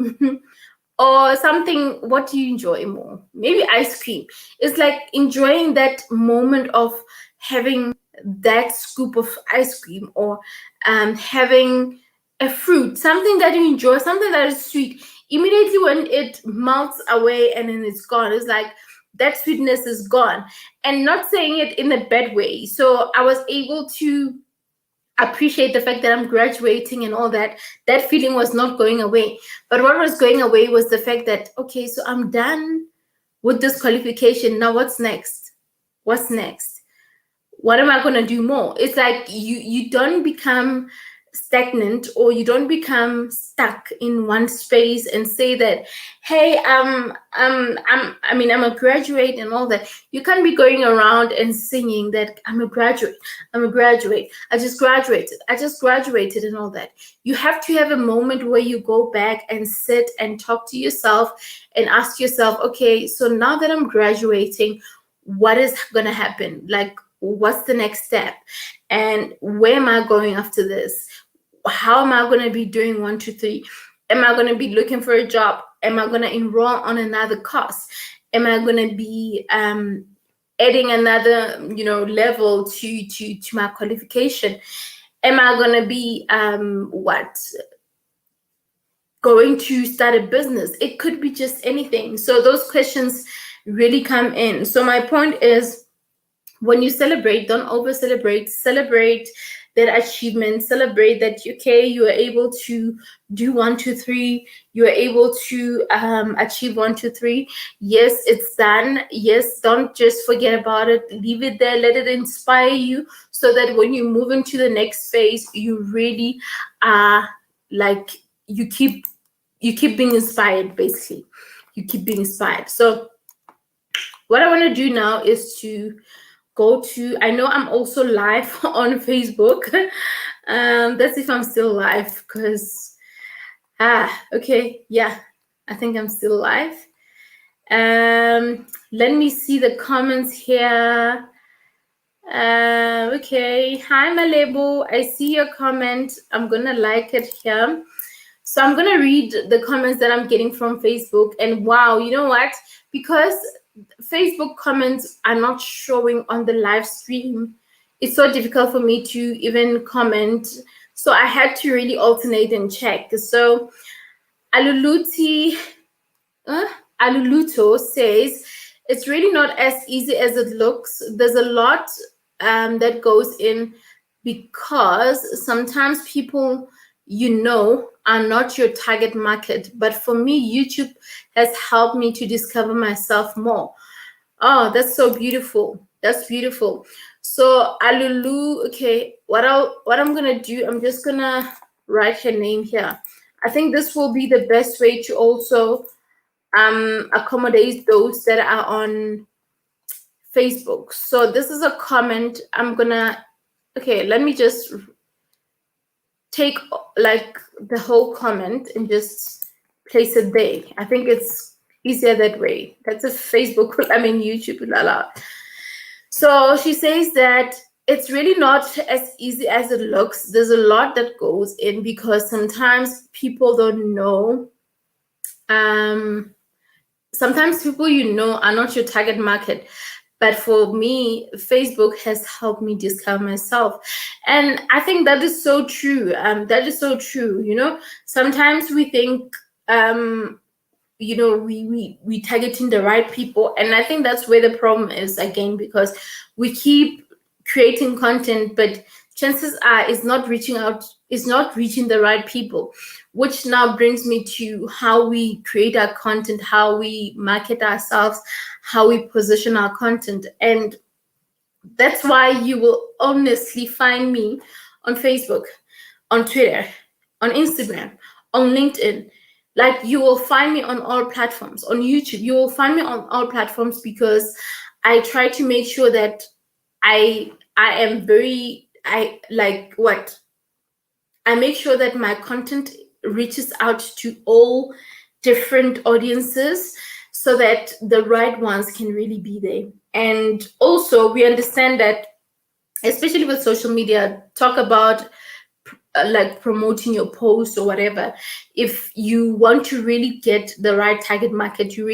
or something. What do you enjoy more? Maybe ice cream. It's like enjoying that moment of having that scoop of ice cream, or having a fruit, something that you enjoy, something that is sweet. Immediately when it melts away and then it's gone, it's like that sweetness is gone. And not saying it in a bad way. So I was able to appreciate the fact that I'm graduating and all that. That feeling was not going away. But what was going away was the fact that, okay, so I'm done with this qualification. Now what's next? What's next? What am I going to do more? It's like you don't become stagnant, or you don't become stuck in one space and say that, hey, I'm a graduate and all that. You can't be going around and singing that I'm a graduate, I just graduated and all that. You have to have a moment where you go back and sit and talk to yourself and ask yourself, okay, so now that I'm graduating, what is going to happen? Like, what's the next step? And where am I going after this? How am I going to be doing 1, 2, 3? Am I going to be looking for a job? Am I going to enroll on another course? Am I going to be adding another level to my qualification? Am I going to be going to start a business? It could be just anything. So those questions really come in. So my point is, when you celebrate, don't over celebrate. Celebrate that achievement. Celebrate that, okay, you are able to do 1 2 3. You are able to achieve 1 2 3. Yes, it's done. Yes, don't just forget about it. Leave it there. Let it inspire you, so that when you move into the next phase, you really are like, you keep being inspired. Basically, you keep being inspired. So what I want to do now is to go to, I know I'm also live on Facebook. That's if I'm still live, because okay, yeah, I think I'm still live. Let me see the comments here. Okay, hi Malebo, I see your comment. I'm gonna like it here. So I'm gonna read the comments that I'm getting from Facebook, and wow, you know what? Because Facebook comments are not showing on the live stream, it's so difficult for me to even comment. So I had to really alternate and check. So Aluluti, Aluluto says, it's really not as easy as it looks. There's a lot that goes in, because sometimes people are not your target market. But for me, YouTube has helped me to discover myself more. Oh, that's so beautiful. That's beautiful. So Alulu, okay, what I'm gonna do, I'm just gonna write her name here. I think this will be the best way to also accommodate those that are on Facebook. So this is a comment. I'm gonna, okay, let me just take like the whole comment and just place it there. I think it's easier that way. That's a Facebook, I mean YouTube, So she says that it's really not as easy as it looks. There's a lot that goes in, because sometimes people don't know. Sometimes people are not your target market. But for me, Facebook has helped me discover myself. And I think that is so true. That is so true. Sometimes we think, we targeting the right people. And I think that's where the problem is again, because we keep creating content, but chances are it's not reaching the right people, which now brings me to how we create our content, how we market ourselves, how we position our content. And that's why you will honestly find me on Facebook, on Twitter, on Instagram, on LinkedIn. Like, you will find me on all platforms. On YouTube, you will find me on all platforms, because I try to make sure that I make sure that my content reaches out to all different audiences, so that the right ones can really be there. And also, we understand that, especially with social media, talk about like promoting your post or whatever. If you want to really get the right target market, you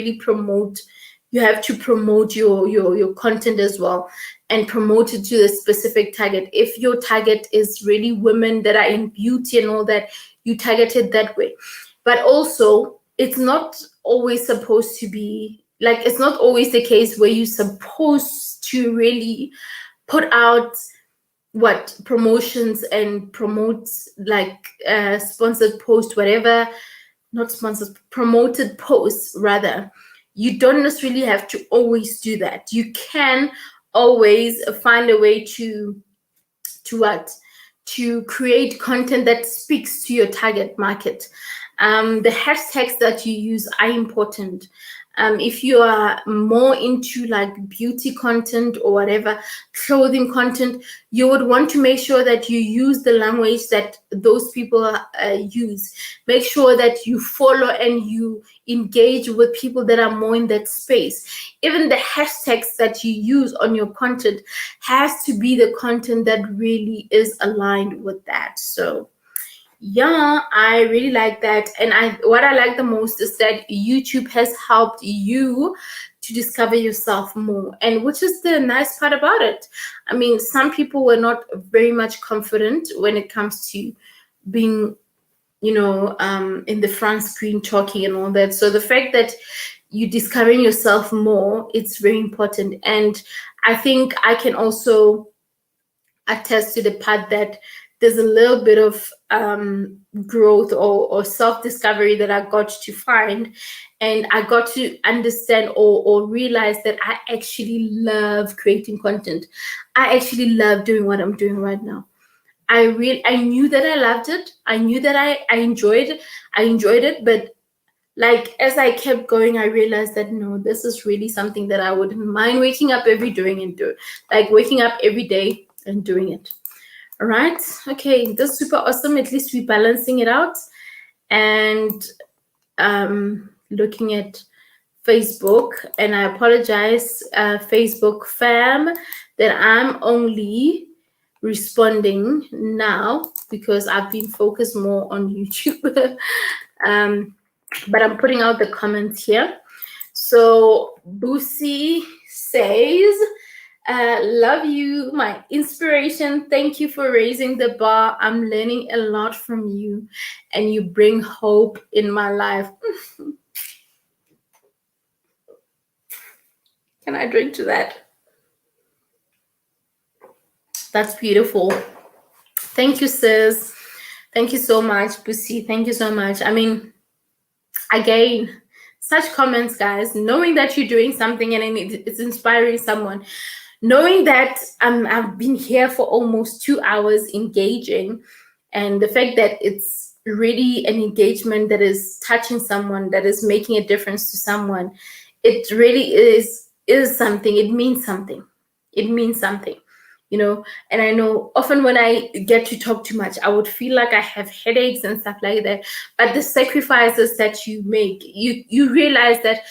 have to promote your content as well, and promote it to the specific target. If your target is really women that are in beauty and all that, you target it that way. But also, it's not always supposed to be like, it's not always the case where you're supposed to really put out promotions and promote like sponsored post, whatever. Not sponsored, promoted posts rather. You don't necessarily have to always do that. You can always find a way to create content that speaks to your target market. The hashtags that you use are important. If you are more into like beauty content or whatever, clothing content, you would want to make sure that you use the language that those people use. Make sure that you follow and you engage with people that are more in that space. Even the hashtags that you use on your content has to be the content that really is aligned with that. So yeah, I really like that. And what I like the most is that YouTube has helped you to discover yourself more, and which is the nice part about it. I mean, some people were not very much confident when it comes to being in the front screen talking and all that. So the fact that you discovering yourself more, it's very important. And I think I can also attest to the part that there's a little bit of growth or self-discovery that I got to find, and I got to understand or realize that I actually love creating content. I actually love doing what I'm doing right now. I knew that I loved it. I knew that I enjoyed it, but like as I kept going, I realized that no, this is really something that I wouldn't mind waking up waking up every day and doing it. All right. Okay, that's super awesome. At least we're balancing it out. And looking at Facebook, and I apologize, Facebook fam, that I'm only responding now because I've been focused more on YouTube. But I'm putting out the comments here. So Boosie says, love you, my inspiration. Thank you for raising the bar. I'm learning a lot from you, and you bring hope in my life. Can I drink to that? That's beautiful. Thank you, sis. Thank you so much, Busi. Thank you so much. I mean, again, such comments, guys, knowing that you're doing something and it's inspiring someone, knowing that I've been here for almost 2 hours engaging, and the fact that it's really an engagement that is touching someone, that is making a difference to someone, it really is something. It means something. It means something, you know. And I know often when I get to talk too much, I would feel like I have headaches and stuff like that. But the sacrifices that you make, you realize that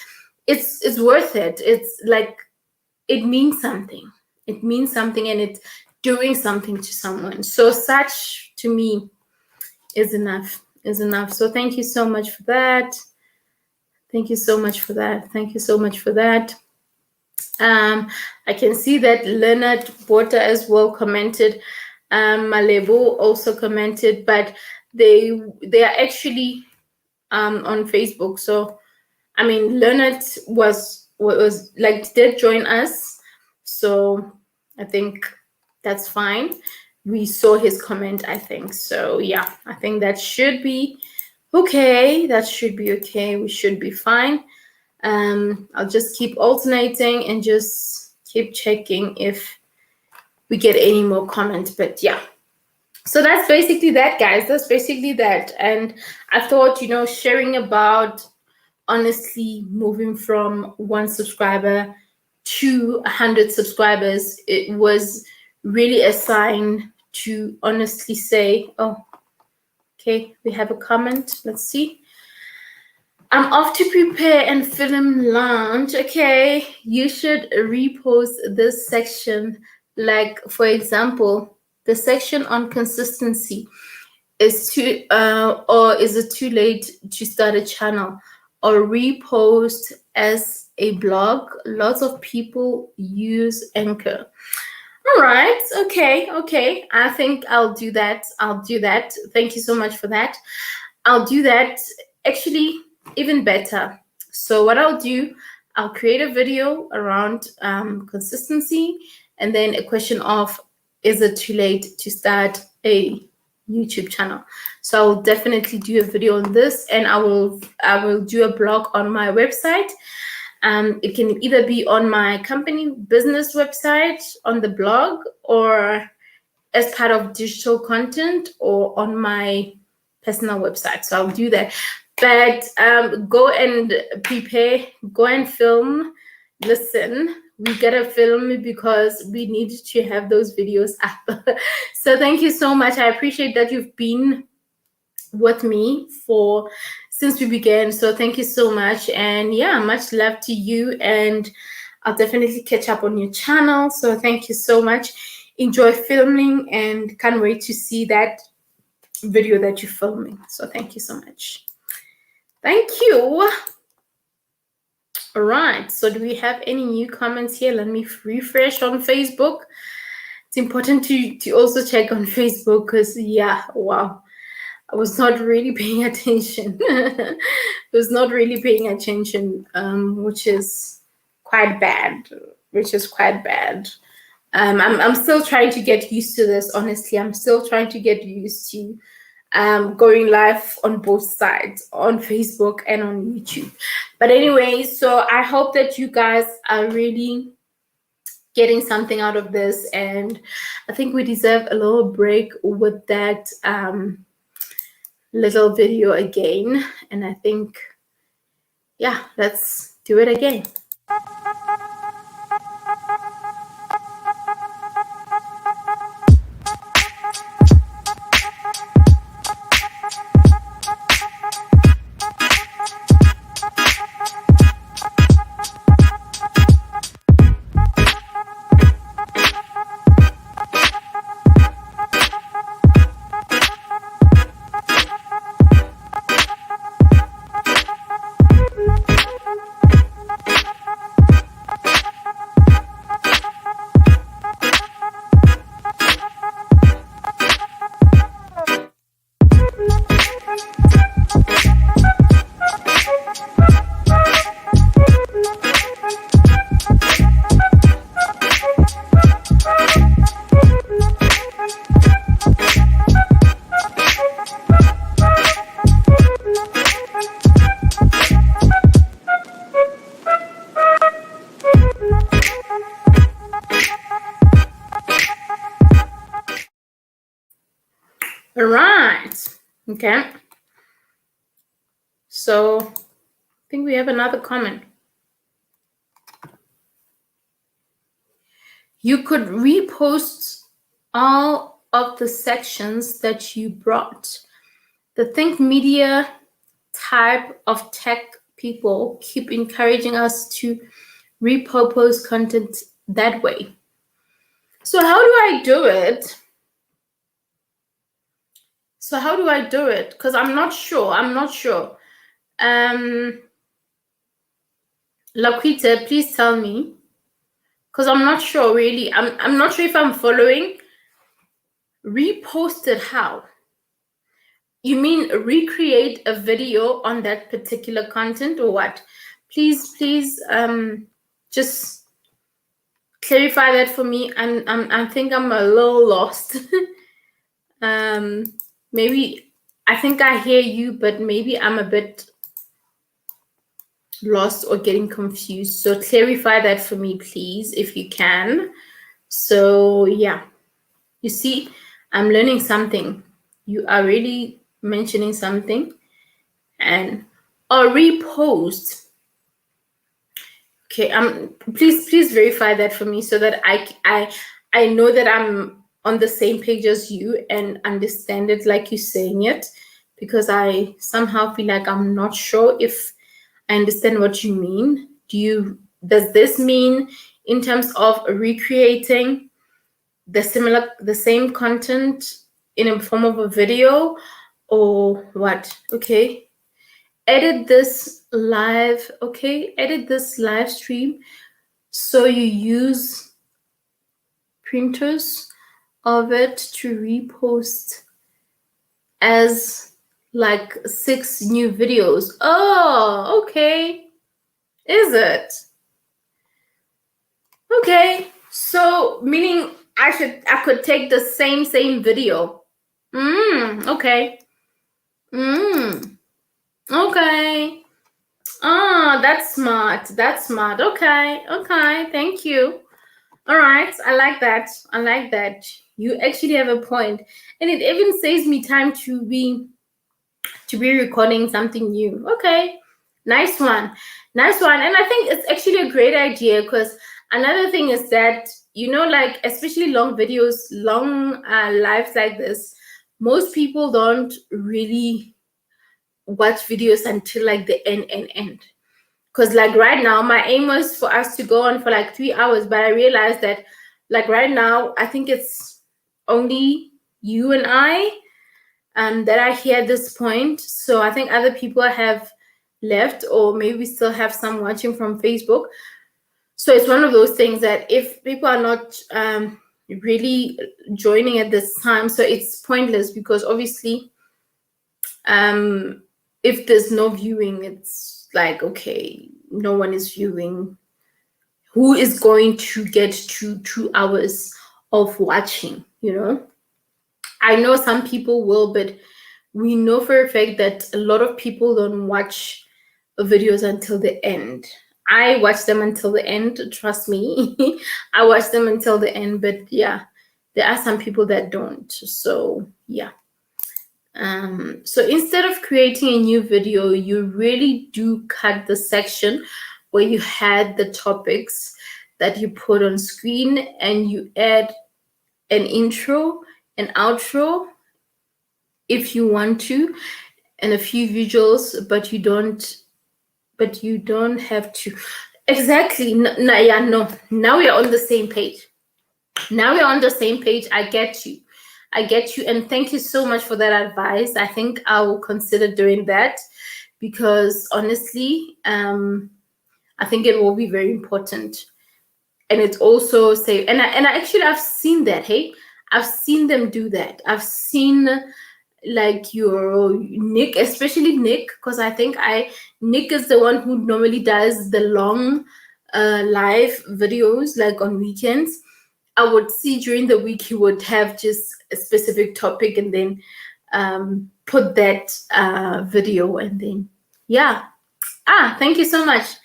it's worth it. It's like, it means something. It means something, and it's doing something to someone. So such to me is enough. So thank you so much for that. Thank you so much for that. Thank you so much for that. I can see that Leonard Porter as well commented. Malebo also commented, but they are actually on Facebook. So I mean, Leonard was like, did join us, so I think that's fine. We saw his comment, I think. So yeah, I think that should be okay. That should be okay. We should be fine. I'll just keep alternating and just keep checking if we get any more comments. But yeah, so that's basically that, guys. That's basically that. And I thought, you know, sharing about honestly moving from 1 subscriber to 100 subscribers, it was really a sign to honestly say, oh, okay, we have a comment. Let's see. I'm off to prepare and film launch. Okay, you should repost this section. Like, for example, the section on consistency is or is it too late to start a channel, or repost as a blog? Lots of people use Anchor. All right, okay. I think I'll do that. Thank you so much for that. I'll do that. Actually, even better. So what I'll do, I'll create a video around consistency, and then a question of, is it too late to start a YouTube channel? So I'll definitely do a video on this, and I will do a blog on my website. It can either be on my company business website on the blog, or as part of digital content, or on my personal website. So I'll do that. But go and prepare, go and film. Listen, we gotta film because we need to have those videos up. So thank you so much. I appreciate that you've been with me since we began. So thank you so much. And yeah, much love to you. And I'll definitely catch up on your channel. So thank you so much. Enjoy filming, and can't wait to see that video that you're filming. So thank you so much. Thank you. All right, so do we have any new comments here? Let me refresh on Facebook. It's important to also check on Facebook, because yeah, wow. I was not really paying attention. I was not really paying attention, which is quite bad. Which is quite bad. I'm still trying to get used to this. Honestly, I'm still trying to get used to going live on both sides, on Facebook and on YouTube. But anyway, so I hope that you guys are really getting something out of this, and I think we deserve a little break with that little video again. And I think, yeah, let's do it again. All right. Okay. So I think we have another comment. You could repost all of the sections that you brought. The Think Media type of tech people keep encouraging us to repurpose content that way. So how do I do it? Because I'm not sure. Laquita, please tell me. Because I'm not sure really. I'm not sure if I'm following. Repost it how? You mean recreate a video on that particular content or what? Please, just clarify that for me. I think I'm a little lost. Maybe I think I hear you, but maybe I'm a bit lost or getting confused. So clarify that for me, please, if you can. So yeah, you see, I'm learning something. You are really mentioning something. And or repost. Okay, please verify that for me so that I know that I'm on the same page as you and understand it like you're saying it, because I somehow feel like I'm not sure if I understand what you mean. Does this mean in terms of recreating the same content in a form of a video, or what? Okay. Edit this live. Okay, edit this live stream. So you use printers of it to repost as like 6 new videos. Oh, okay. Is it? Okay. So meaning I could take the same video. Okay. Okay. Oh, that's smart. Okay. Thank you. All right. I like that. You actually have a point. And it even saves me time to be recording something new. Okay. Nice one. And I think it's actually a great idea, because another thing is that, like, especially long videos, long lives like this, most people don't really watch videos until like the end. Because like right now, my aim was for us to go on for like 3 hours, but I realized that like right now, I think it's only you and I that are here at this point. So I think other people have left, or maybe we still have some watching from Facebook. So it's one of those things that if people are not really joining at this time, so it's pointless, because obviously If there's no viewing, it's like, okay, no one is viewing. Who is going to get 2 hours of watching, you know? I know some people will, but we know for a fact that a lot of people don't watch videos until the end. I watch them until the end, trust me. I watch them until the end, but yeah, there are some people that don't. So yeah. So instead of creating a new video, you really do cut the section where you had the topics that you put on screen, and you add an intro, an outro if you want to, and a few visuals, but you don't have to. Exactly. No. Now we are on the same page. Now we're on the same page. I get you. And thank you so much for that advice. I think I will consider doing that, because honestly, I think it will be very important. And it's also safe. And I actually, I've seen that. Hey, I've seen them do that. I've seen like your Nick, especially Nick, because I think Nick is the one who normally does the long live videos, like on weekends. I would see during the week he would have just a specific topic, and then put that video, and then yeah. Thank you so much.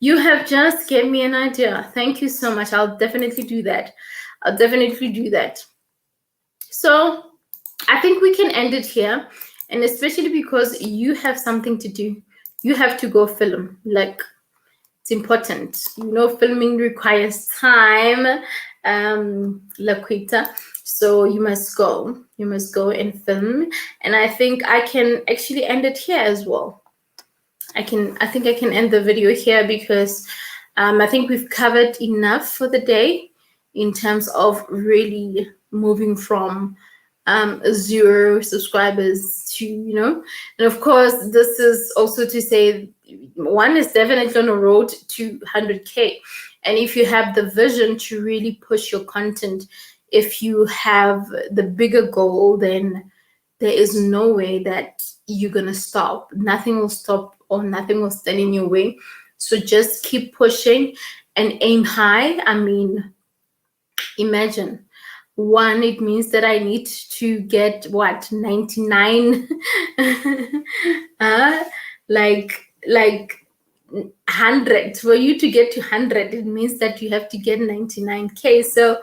You have just gave me an idea. Thank you so much. I'll definitely do that. So I think we can end it here, and especially because you have something to do. You have to go film. Like, it's important. You know, filming requires time, Laquita. So you must go. You must go and film. And I think I can actually end it here as well. I think I can end the video here, because I think we've covered enough for the day in terms of really moving from 0 subscribers to, and of course, this is also to say, one is definitely on a road to 100K. And if you have the vision to really push your content, if you have the bigger goal, then there is no way that you're going to stop. Nothing will stop, or nothing will stand in your way. So just keep pushing and aim high. I mean, imagine, one, it means that I need to get what, 99 like 100. For you to get to 100, it means that you have to get 99K. So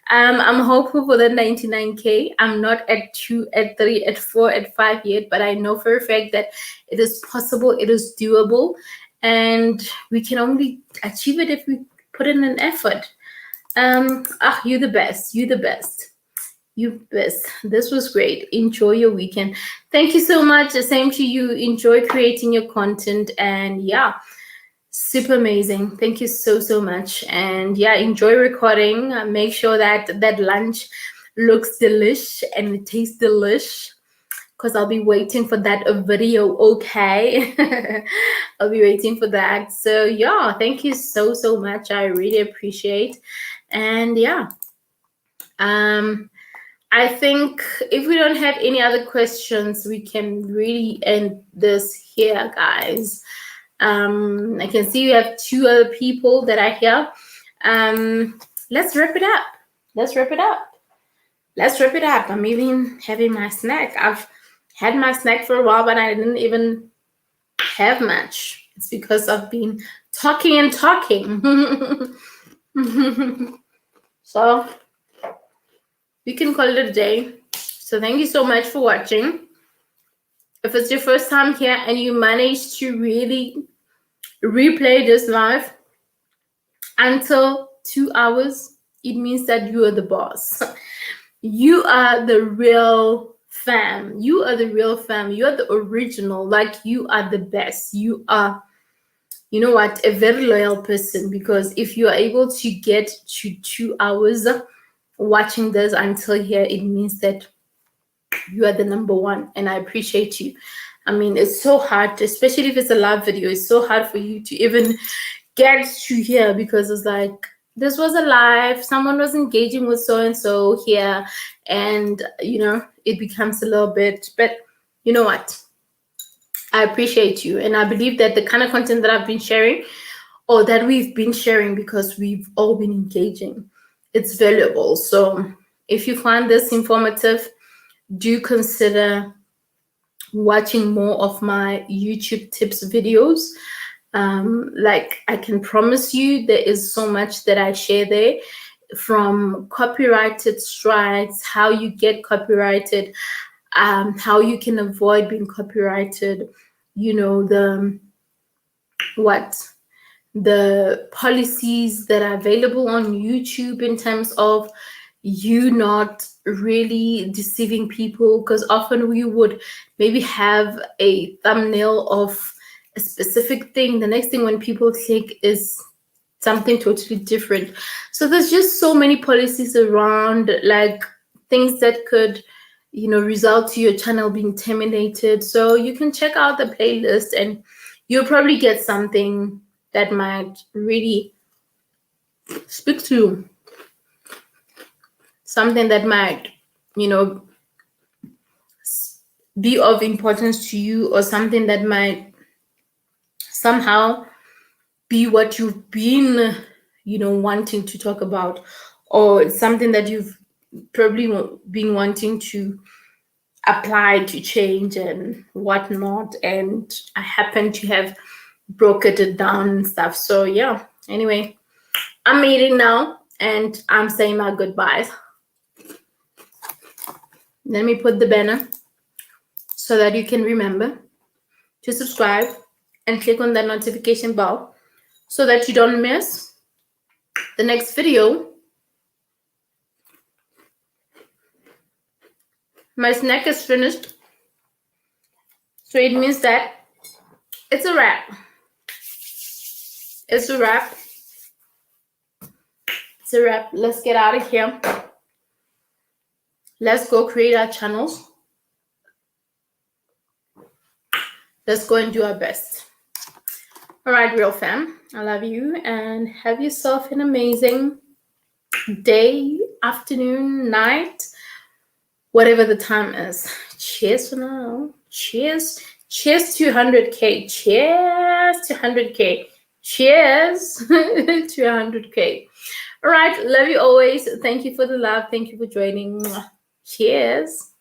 I'm hopeful for the 99K. I'm not at 2, at 3, at 4, at 5 yet, but I know for a fact that it is possible, it is doable, and we can only achieve it if we put in an effort. You're the best. This was great. Enjoy your weekend. Thank you so much. The same to you. Enjoy creating your content, and yeah, super amazing. Thank you so much. And yeah, enjoy recording. Make sure that that lunch looks delish and it tastes delish, because I'll be waiting for that video. Okay. I'll be waiting for that. So yeah, thank you so much. I really appreciate. And yeah, I think if we don't have any other questions, we can really end this here, guys. I can see we have 2 other people that are here. Let's wrap it up. I'm even having my snack. I've had my snack for a while, but I didn't even have much. It's because I've been talking and talking. So we can call it a day. So thank you so much for watching. If it's your first time here and you managed to really replay this live until 2 hours, it means that you are the boss. You are the real fam. You are the original. Like, you are the best. You are, you know what, a very loyal person, because if you are able to get to 2 hours watching this until here, it means that you are the number one, and I appreciate you. I mean, it's so hard, especially if it's a live video, it's so hard for you to even get to here, because it's like, this was a live, someone was engaging with so and so here, and it becomes a little bit, but you know what? I appreciate you. And I believe that the kind of content that I've been sharing, or that we've been sharing, because we've all been engaging, it's valuable. So if you find this informative, do consider watching more of my YouTube tips videos. Like, I can promise you, there is so much that I share there, from copyrighted strikes, how you get copyrighted, how you can avoid being copyrighted, you know, the policies that are available on YouTube in terms of you not really deceiving people, because often we would maybe have a thumbnail of a specific thing. The next thing when people click is something totally different. So there's just so many policies around, like things that could, you know, result to your channel being terminated. So you can check out the playlist and you'll probably get something that might really speak to you, something that might, you know, be of importance to you, or something that might somehow be what you've been, you know, wanting to talk about, or something that you've probably been wanting to apply to change and whatnot, and I happen to have broken it down and stuff. So yeah, anyway, I'm eating now and I'm saying my goodbyes. Let me put the banner so that you can remember to subscribe and click on that notification bell so that you don't miss the next video. My snack is finished, so it means that it's a wrap. It's a wrap. It's a wrap. Let's get out of here. Let's go create our channels. Let's go and do our best. All right, real fam, I love you, and have yourself an amazing day, afternoon, night, whatever the time is. Cheers for now. Cheers. Cheers to 100K. Cheers to 100K. Cheers to 100K. All right, love you always. Thank you for the love. Thank you for joining. Cheers.